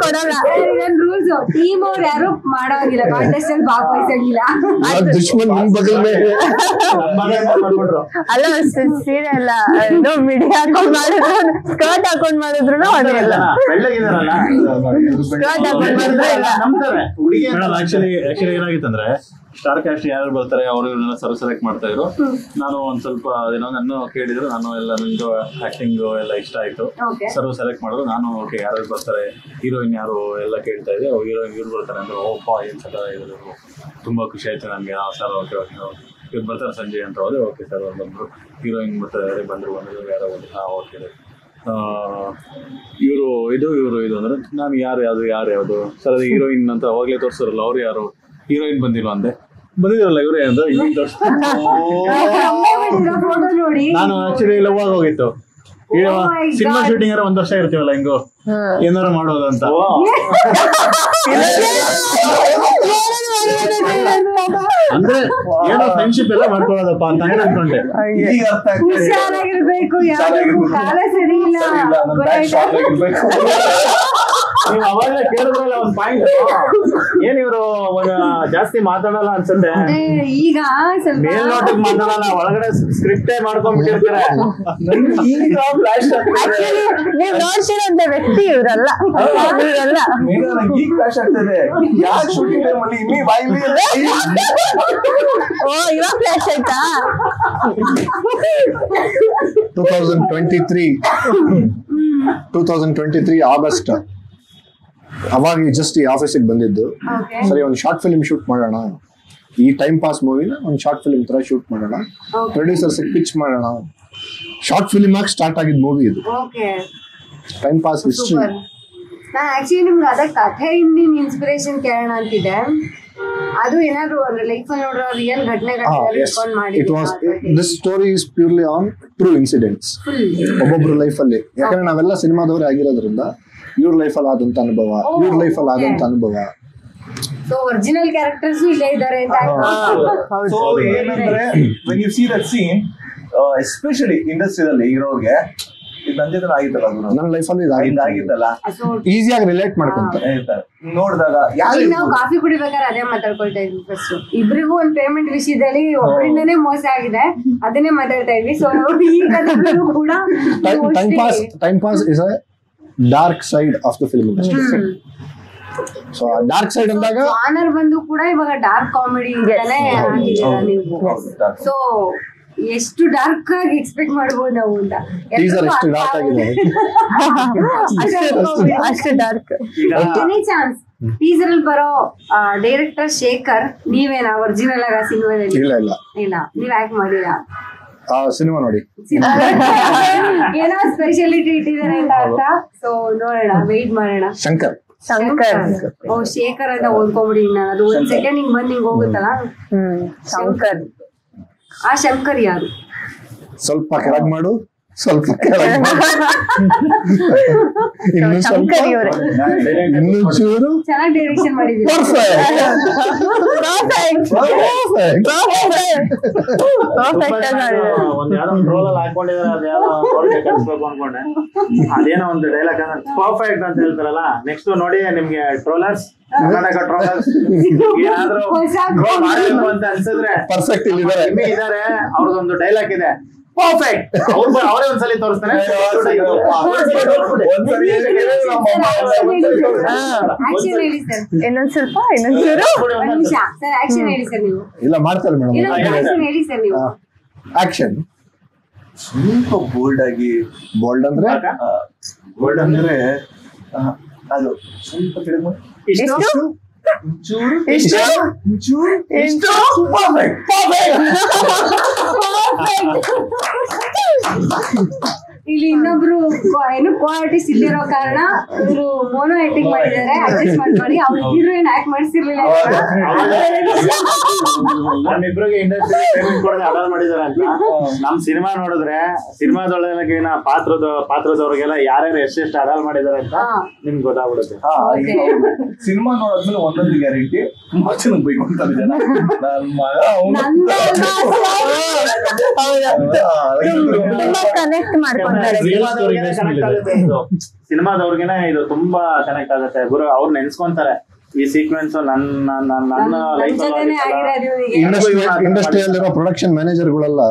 ಕೊಡಲ್ಲ. ರೂಲ್ಸ್ ಟೀಮ್ ಅವ್ರು ಯಾರು ಮಾಡೋದಿಲ್ಲ, ಕಾಂಟೆಸ್ಟ್ ಅಲ್ಲಿ ಭಾಗವಹಿಸಂಗಿಲ್ಲ. ದುಶ್ಮನ್ ನಿಮ್ ಬಗಲ್ ಮೇಲೆ ಅಲ್ಲ, ಸೀರೆ ಅಲ್ಲ, ಮಿಡಿ ಹಾಕೊಂಡ್ ಮಾಡಿದ್ರು, ಸ್ಕರ್ಟ್ ಹಾಕೊಂಡ್ ಮಾಡಿದ್ರು ಅದಿಲ್ಲ. ಸ್ಕರ್ಟ್ ಹಾಕೊಂಡ್ ಮಾಡಿದ್ರು ಇಲ್ಲ. ಆಕ್ಚುಲಿ ಏನಾಗಿತ್ತಂದ್ರೆ, ಸ್ಟಾರ್ ಕ್ಯಾಸ್ಟ್ ಯಾರು ಬರ್ತಾರೆ ಅವರು ಸರ್ ಸೆಲೆಕ್ಟ್ ಮಾಡ್ತಾ ಇದ್ರು. ನಾನು ಒಂದ್ ಸ್ವಲ್ಪ ಅದೇನೋ ನನ್ನ ಕೇಳಿದ್ರು, ನಾನು ಎಲ್ಲ ನಂದು ಆಕ್ಟಿಂಗ್ ಎಲ್ಲ ಇಷ್ಟ ಆಯ್ತು. ಸರ್ ಸೆಲೆಕ್ಟ್ ಮಾಡಿದ್ರು. ನಾನು ಓಕೆ ಯಾರು ಬರ್ತಾರೆ, ಹೀರೋಯಿನ್ ಯಾರು ಎಲ್ಲ ಕೇಳ್ತಾ ಇದ್ದೆ. ಹೀರೋಯಿನ್ ಇವ್ರು ಬರ್ತಾರೆ ಅಂದ್ರೆ ಓಪಾ ಏನ್ ಸಲ ಇದ್ರು, ತುಂಬಾ ಖುಷಿ ಆಯ್ತು ನನಗೆ. ಸರ್ ಓಕೆ ಓಕೆ ಇವ್ರು ಬರ್ತಾರೆ ಸಂಜೆ ಅಂತ ಹೋದೆ. ಓಕೆ ಸರ್ ಬಂದ್ರು, ಹೀರೋಯಿನ್ ಬರ್ತಾರೆ, ಬಂದ್ರು ಯಾರೋ ಓಕೆ ಇವರು ಇದು ಅಂದ್ರೆ ನಾನು ಯಾರು ಸರ್ ಅದು ಹೀರೋಯಿನ್ ಅಂತ ಅವಾಗಲೇ ತೋರಿಸಿರಲ್ಲ, ಅವ್ರು ಯಾರು ಹೀರೋಯಿನ್ ಬಂದಿಲ್ವ ಅಂದೆ. ಬಂದಿದ್ರಲ್ಲ ಇವರೇ ಅಂತ ನಾನು ಆಕ್ಚುಲಿ ಲವ್ ಹೋಗಿತ್ತು. ಸಿನಿಮಾ ಶೂಟಿಂಗ್ 1 ವರ್ಷ ಇರ್ತೀವಲ್ಲ, ಹಿಂಗು ಏನಾರ ಮಾಡೋದು ಅಂತ. ಅಂದ್ರೆ ಏನೋ ಫ್ರೆಂಡ್ಶಿಪ್ ಎಲ್ಲ ಮಾಡ್ಕೊಳ್ಳೋದಪ್ಪ ಅಂತ ಅನ್ಕೊಂಡೆ. ಈಗ ಅರ್ಥ ಹುಷಾರಾಗಿರ್ಬೇಕು, ಯಾರು ಕಾಲ ಸರಿ ಇಲ್ಲ. ನೀವು ಅವಾಗಲೇ ಕೇಳಿದ್ರಲ್ಲ ಒಂದ್ ಪಾಯಿಂಟ್, ಏನ್ ಇವ್ರು ಜಾಸ್ತಿ ಮಾತಾಡಲ್ಲ ಅನ್ಸುತ್ತೆ. ಈಗ ಮೇಲ್ನೋಟಕ್ಕೆ ಮಾತಾಡಲ್ಲ, ಒಳಗಡೆ ಸ್ಕ್ರಿಪ್ಟೇ ಮಾಡ್ಕೊಂಡ್ಬಿಟ್ಟಿರ್ತಾರೆ. ನೀವು ನೋಡ್ತಿರೋಂತ ವ್ಯಕ್ತಿ ಇವ್ರಲ್ಲ. ಈಗ ಫ್ಲಾಶ್ ಆಗ್ತದೆ. ಯಾಕೆ ಶೂಟಿಂಗ್ ಟೈಮ್ ಅಲ್ಲಿ ಇನ್ನೀ ಬಾಯಿಲಿ ಓ ಇವಾಗ ಫ್ಲಾಶ್ ಆಯ್ತಾ? 2023 ಆಗಸ್ಟ್ ಅವಾಗ ಜಸ್ಟ್ ಈ ಆಫೀಸಿಗೆ ಬಂದಿದ್ದು. ಸರಿ, ಒಂದು ಶಾರ್ಟ್ ಫಿಲ್ಮ್ ಶೂಟ್ ಮಾಡೋಣ, ಈ ಟೈಮ್ ಪಾಸ್ ಮೂವಿನ ಒಂದು ಶಾರ್ಟ್ ಫಿಲ್ಮ್ ತರ ಶೂಟ್ ಮಾಡೋಣ, ಪ್ರೊಡ್ಯೂಸರ್ಸ್ ಪಿಚ್ ಮಾಡೋಣ. ಶಾರ್ಟ್ ಫಿಲ್ಮ್ ಆಗಿ ಸ್ಟಾರ್ಟ್ ಆಗಿದ್ ಮೂವಿ ಇದು, ಟೈಮ್ ಪಾಸ್ ಹಿಸ್ಟ್ರಿ. ನಾ ಆಕ್ಚುಲಿ ನಿಮ್ಗೆ ಅದ ಕಥೆ ಹಿಂದಿನ ಇನ್ಸ್ಪಿರೇಷನ್ ಕೇಳೋಣ ಅಂತಿದೆ. ಅದು ಏನಾದ್ರು ಲೈಫ್ ಅಲ್ಲಿ ನೋಡ್ರೋ ರಿಯಲ್ ಘಟನೆಗಳು ಮಾಡಿ. This story is purely on true incidents ಒಬ್ಬೊಬ್ರು ಲೈಫ್ ಅಲ್ಲಿ. ಯಾಕಂದ್ರೆ ನಾವೆಲ್ಲ ಸಿನಿಮಾದವರೇ ಆಗಿರೋದ್ರಿಂದ ಇವ್ರ ಲೈಫ್ ಅಲ್ಲಿ ಆದಂತ ಅನುಭವ, ಇವ್ರ ಲೈಫ್ ಅಲ್ಲಿ ಆದಂತ ಅನುಭವ. ಸೊ ಒರಿಜಿನಲ್ ಕ್ಯಾರೆಕ್ಟರ್ಸ್ ಇಲ್ಲೇ ಇದ್ದಾರೆ ಅಂತ. ಸೊ ಏನಂದ್ರೆ when you see that scene, especially ಇಂಡಸ್ಟ್ರಿಯಲ್ಲಿ ಇರೋರಿಗೆ ಇದು ನನ್ ಜೊತೆ ಆಗಿತ್ತಲ್ಲ ಗುರು, ನನ್ನ ಲೈಫಲ್ಲಿ ಇದು ಆಗಿತ್ತಲ್ಲ, ಈಸಿಯಾಗಿ ರಿಲೇಟ್ ಮಾಡ್ಕೊಂತ ನೋಡಿದಾಗ ನಾವು ಕಾಫಿ ಕುಡಿಬೇಕಾದ್ರೆ ಅದೇ ಮಾತಾಡ್ಕೊಳ್ತಾ ಇದ್ವಿ ಫಸ್ಟ್. ಇಬ್ರಿಗೂ ಒಂದ್ ಪೇಮೆಂಟ್ ವಿಷಯದಲ್ಲಿ ಒಬ್ಬರಿಂದನೇ ಮೋಸ ಆಗಿದೆ, ಅದನ್ನೇ ಮಾತಾಡ್ತಾ ಇದ್ವಿ. ಸೊ ಈ ಕಥೆಗಳು ಕೂಡ time pass is a dark side of the film industry. So dark side ಅಂದಾಗ ಆನರ್ ಬಂದು ಕೂಡ ಇವಾಗ ಡಾರ್ಕ್ ಕಾಮಿಡಿ ಅಂತಾನೆ ಆಗಿದ್ದೀರಾ ನೀವು. ಸೊ ಎಷ್ಟು ಡಾರ್ಕ್ ಆಗಿ ಎಕ್ಸ್ಪೆಕ್ಟ್ ಮಾಡ್ಬೋದು ನಾವು ಅಂತ. ಟೀಸರ್ ಎಷ್ಟು ಡಾರ್ಕ್ ಆಗಿದೆ. ಅಷ್ಟು ಡಾರ್ಕ್. ಎನಿ ಚಾನ್ಸ್ ಟೀಸರ್ ಅಲ್ಲಿ ಬರೋ ಡೈರೆಕ್ಟರ್ ಶೇಖರ್ ನೀವೇನಾ ಒರಿಜಿನಲ್ ಆಗ ಸಿನಿಮಾದಲ್ಲಿ? ಇಲ್ಲ ಇಲ್ಲ ಇಲ್ಲ, ನೀವ್ ಯಾಕೆ ಮಾಡಿಲ್ಲ? ಆ ಸಿನಿಮಾ ನೋಡಿ ಏನೋ ಸ್ಪೆಷಾಲಿಟಿ ಇಟ್ಟಿದ್ದಾರೆ ಅಂತ ಅರ್ಥ. ಸೊ ನೋಡೋಣ, ವೆಯ್ಟ್ ಮಾಡೋಣ. ಶಂಕರ್ ಓ ಶೇಖರ್ ಅಂತ ಓದ್ಕೊಂಬಿಡಿ. ಅದು ಒಂದ್ ಸೆಕೆಂಡ್ ಹಿಂಗ್ ಬಂದ್ ಹಿಂಗ್ ಹೋಗುತ್ತಲ್ಲ. ಶಂಕರ್. ಆ ಶಂಕರ್ ಯಾರು? ಸ್ವಲ್ಪ ಕೆಳಗ್ ಮಾಡು, ಸ್ವಲ್ಪ ಕೆಳಗ್ ಮಾಡು, ಇನ್ನು ಸ್ವಲ್ಪ, ಇನ್ನು ಚೂರು. ಚೆನ್ನಾಗಿ ಡೈರೆಕ್ಷನ್ ಮಾಡಿದೀವಿ. ಒಂದ್ ಯಾವ್ದೋ ಟ್ರೋಲ್ ಅಲ್ಲಿ ಹಾಕೊಂಡಿದಾರೆ, ಅದ್ಯಾವ್ದೋ ಅನ್ಕೊಂಡೆ. ಅದೇನೋ ಒಂದು ಡೈಲಾಗ್ ಪರ್ಫೆಕ್ಟ್ ಅಂತ ಹೇಳ್ತಾರಲ್ಲ. ನೆಕ್ಸ್ಟ್ ನೋಡಿ ನಿಮ್ಗೆ ಟ್ರೋಲರ್ಸ್, ಕರ್ನಾಟಕ ಟ್ರೋಲರ್ಸ್ ಏನಾದ್ರು ಮಾಡ್ಬೇಕು ಅಂತ ಅನ್ಸಿದ್ರೆ ಪರ್ಫೆಕ್ಟ್ ಇದಾರೆ, ಅವ್ರದೊಂದು ಡೈಲಾಗ್ ಇದೆ ಪರ್ಫೆಕ್ಟ್. ಅವರೇ ಒಂದ್ಸಲಿ ತೋರಿಸ್ತಾನೆ. ಇನ್ನೊಂದ್ ಸ್ವಲ್ಪ ಇನ್ನೊಂಚೂರು ಸರ್ ಆಕ್ಷನ್ ಹೇಳಿ ಸರ್ ನೀವು. ಇಲ್ಲ ಮಾಡ್ತಾರೆ ಮೇಡಮ್. ಆಕ್ಷನ್ ಹೇಳಿ ಸರ್ ನೀವು. ಆಕ್ಷನ್ ಸ್ವಲ್ಪ ಬೋಲ್ಡ್ ಆಗಿ, ಬೋಲ್ಡ್ ಅಂದ್ರೆ ಅದು ಸ್ವಲ್ಪ ಕೆಳಗೆ ಮಾಡಿ. ಇಷ್ಟು ಇಲ್ಲಿ ಇನ್ನೊಬ್ರು ಏನು ಕೋ ಆರ್ಟಿಸ್ಟ್ ಇಲ್ಲಿರೋ ಕಾರಣ ಇವರು ಮೋನೋ ಆಕ್ಟಿಂಗ್ ಮಾಡಿದ್ದಾರೆ. ಅಡ್ಜಸ್ಟ್ ಮಾಡ್ಕೊಳ್ಳಿ. ಅವ್ರು ಹೀರೋಯಿನ್ ಆಕ್ಟ್ ಮಾಡಿಸಿರ್ಲಿಲ್ಲ. ನಮ್ಮಿಬ್ರಿಗೆ ಇಂಡಸ್ಟ್ರಿ ಪೇಮೆಂಟ್ ಕೊಡದೆ ಅಡಲ್ ಮಾಡಿದಾರೆ ಅಂತ. ನಮ್ ಸಿನಿಮಾ ನೋಡಿದ್ರೆ ಸಿನಿಮಾದೊಳಗಿನ ಪಾತ್ರದವ್ರಿಗೆಲ್ಲ ಯಾರ್ಯಾರು ಎಷ್ಟೆಷ್ಟು ಅಡಲ್ ಮಾಡಿದಾರೆ ಅಂತ ನಿಮ್ಗೆ ಗೊತ್ತಾಗ್ಬಿಡುತ್ತೆ. ಸಿನಿಮಾ ನೋಡಾದ್ಮೇಲೆ ಒಂದೊಂದು ಗ್ಯಾರಂಟಿ ತುಂಬಾ ಚೆನ್ನಾಗಿ ಬೈಕೊಂತಾರೆ ಜನ. ನನ್ ಮಗ ಕನೆಕ್ಟ್ ಮಾಡ್ಕೊಂತಾರೆ. ಸಿನಿಮಾದವ್ರಿಗೆನೆ ಇದು ತುಂಬಾ ಕನೆಕ್ಟ್ ಆಗುತ್ತೆ ಗುರು. ಅವ್ರು ನೆನ್ಸ್ಕೊಂತಾರೆ ಈ ಸೀಕ್ವೆನ್ಸ್ ನನ್ನ ಲೈಫ್. ಇಂಡಸ್ಟ್ರಿಯಲ್ಲಿರೋ ಪ್ರೊಡಕ್ಷನ್ ಮ್ಯಾನೇಜರ್ಗಳೆಲ್ಲ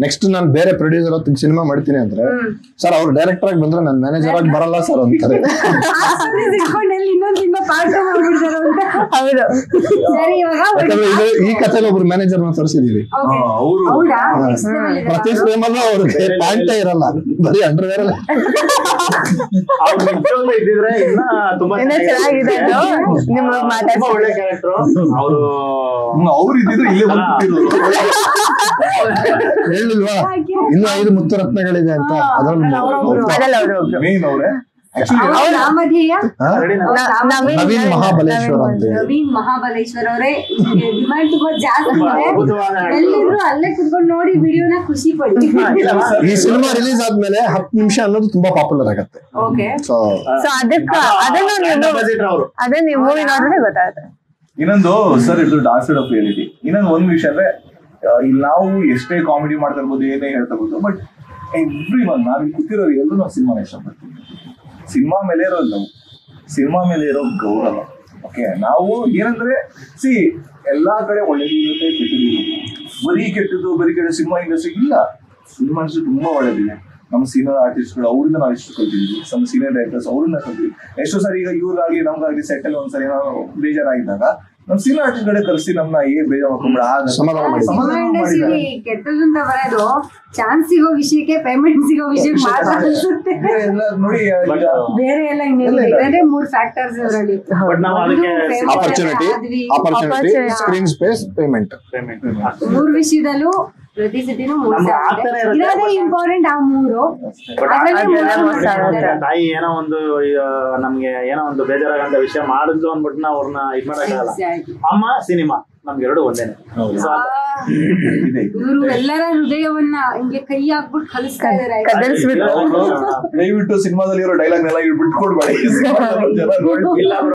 ನೆಕ್ಸ್ಟ್ ನಾನು ಬೇರೆ ಪ್ರೊಡ್ಯೂಸರ್ ಹೊತ್ತಿಗೆ ಸಿನಿಮಾ ಮಾಡ್ತೀನಿ ಅಂದ್ರೆ, ಸರ್ ಅವ್ರು ಡೈರೆಕ್ಟರ್ ಆಗಿ ಬಂದ್ರೆ ನಾನು ಮ್ಯಾನೇಜರ್ ಆಗಿ ಬರಲ್ಲ ಸರ್ ಅಂತಾರೆ. ಯಾಕಂದ್ರೆ ಈ ಕಥೆಲಿ ಒಬ್ರು ಮ್ಯಾನೇಜರ್ ನ ತೋರಿಸಿದೀವಿ. ಪ್ರತಿ ಫ್ರೇಮ್ ಅಲ್ಲೂ ಅವ್ರಿಗೆ ಪ್ಯಾಂಟೇ ಇರಲ್ಲ, ಬರೀ ಅಂಡರ್ವೇರ್ ಅಲ್ಲ. ಇದ್ದಿದ್ರೆ ಇನ್ನ ತುಂಬಾ ಚೆನ್ನಾಗಿದೆ. ಒಳ್ಳೆ ಕ್ಯಾರೆಕ್ಟರ್ ಅವರು. ಅವ್ರು ಇದ್ದಿದ್ರೆ ಇಲ್ಲೇ ಬಂದ್ಬಿಟ್ಟಿರೋರು. ಹೇಳಿಲ್ವಾ ಇನ್ನು 5 ಮುತ್ತು ರತ್ನಗಳಿದೆ ಅಂತ. ಅದ್ರಲ್ಲಿ ಮೇನ್ ಅವ್ರೆ ನವೀನ್ ಮಹಾಬಲೇಶ್ವರ ಅಂತ. ನವೀನ್ ಮಹಾಬಲೇಶ್ವರ್ ಅವರೇ ಡಿಮ್ಯಾಂಡ್ ತುಂಬಾ ಜಾಸ್ತಿ ಇದೆ. ಎಲ್ಲರೂ ಅಲ್ಲೇ ಕುತ್ಕೊಂಡು ನೋಡಿ ವಿಡಿಯೋನ ಖುಷಿ ಪಡ್ತೀವಿ. ಈ ಸಿನಿಮಾ ರಿಲೀಸ್ ಆದ್ಮೇಲೆ 10 ನಿಮಿಷ ಅನ್ನೋದು ತುಂಬಾ ಪಾಪ್ಯುಲರ್ ಆಗತ್ತೆ. ಸೊ ಅದನ್ನ ನೀವು ಮೂವಿ ನೋಡಿದ್ರೆ ಗೊತ್ತಾಗುತ್ತೆ. ಇನ್ನೊಂದು ಸರ್, ಇದು ಡಾರ್ಕ್ ಸೈಡ್ ಆಫ್ ರಿಯಾಲಿಟಿ. ಇನ್ನೊಂದು ಒಂದ್ ವಿಷಯ ಅಂದ್ರೆ, ಇಲ್ಲಿ ನಾವು ಎಷ್ಟೇ ಕಾಮಿಡಿ ಮಾಡ್ತಾ ಇರ್ಬೋದು, ಏನೇ ಹೇಳ್ತಾ ಇರ್ಬೋದು, ಬಟ್ ಎವ್ರಿ ಒನ್ ನಾವಿಲ್ಲಿ ಕೂತಿರೋರು ಎಲ್ಲರೂ ನಾವು ಸಿನಿಮಾನ ಇಷ್ಟಪಡ್ತೀವಿ. ಸಿನಿಮಾ ಮೇಲೆ ಇರೋ ಲವ್, ಸಿನಿಮಾ ಮೇಲೆ ಇರೋ ಗೌರವ. ಓಕೆ, ನಾವು ಏನಂದ್ರೆ ಎಲ್ಲಾ ಕಡೆ ಒಳ್ಳೇದು ಇರುತ್ತೆ, ಕೆಟ್ಟದ್ದು ಇರುತ್ತೆ. ಬರೀ ಕೆಟ್ಟ ಸಿನಿಮಾ ಇಂಡಸ್ಟ್ರಿ ಇಲ್ಲ. ಸಿನಿಮಾ ಇಂಡಸ್ಟ್ರಿ ತುಂಬಾ ಒಳ್ಳೇದಿದೆ. ನಮ್ಮ ಸೀನಿಯರ್ ಆರ್ಟಿಸ್ಟ್ಗಳು ಅವರಿಂದ ನಾವು ಎಷ್ಟು ಕಲ್ತಿದ್ವಿ, ನಮ್ಮ ಸೀನಿಯರ್ ಡೈರೆಕ್ಟರ್ಸ್ ಅವರಿಂದ ಕಲ್ತಿದ್ವಿ. ಎಷ್ಟೋ ಸಾರಿ ಈಗ ಇವ್ರಾಗ್ಲಿ ನಮ್ಗಾಗ್ಲಿ ಸೆಟ್ಟಲ್ಲಿ ಒಂದ್ಸರಿ ನಾವು ಬೇಜಾರಾಗಿದ್ದಾಗ ನಮ್ ಸೀನಿಯರ್ ಆರ್ಟಿಸ್ಟ್ ಕಡೆ ಕರೆಸಿ ನಮ್ನ ಬೇಜಾರ್ ಮಾಡ್ಕೊಂಡ್ಬಿಡ ಕೆಟ್ಟದ್ದು ಅಂತ ಬರೋದು. ಚಾನ್ಸ್ ಸಿಗೋ ವಿಷಯಕ್ಕೆ ಪೇಮೆಂಟ್ ಸಿಗೋ ವಿಷಯಕ್ಕೆ ಮಾತ್ರ ನೋಡಿ. ಬೇರೆ ಎಲ್ಲ ಇನ್ನೇನಿದೆ 3 ಫ್ಯಾಕ್ಟರ್ಸ್ ಇದರಲ್ಲಿ. Opportunity, screen space, payment. 3 ವಿಷಯದಲ್ಲೂ ಪ್ರತಿ ಸತಿನೂ ಇರೋದೇ ಇಂಪಾರ್ಟೆಂಟ್. ಆ 3 ತಾಯಿ ಏನೋ ಒಂದು ನಮ್ಗೆ ಏನೋ ಒಂದು ಬೇಜಾರಾಗಂತ ವಿಷಯ ಮಾಡಿದ್ಲು ಅಂದ್ಬಿಟ್ಟು ನಾವು ಅವ್ರನ್ನ ಇದ್ ಮಾಡಕ್ಕಾಗಲ್ಲ. ಅಮ್ಮ ಸಿನಿಮಾ ನಮ್ಗೆರಡು ಒಂದೇನೆ. ಇವರು ಎಲ್ಲರ ಹೃದಯವನ್ನ ಹಿಂಗೆ ಕೈ ಹಾಕ್ಬಿಟ್ಟು ಕಲಿಸ್ತಾ ಇದಾರೆ. ದಯವಿಟ್ಟು ಸಿನಿಮಾದಲ್ಲಿ ಇರೋ ಡೈಲಾಗ್ ನೆಲ್ಲ ಬಿಟ್ಕೊಡ್ಬೇಡಿ.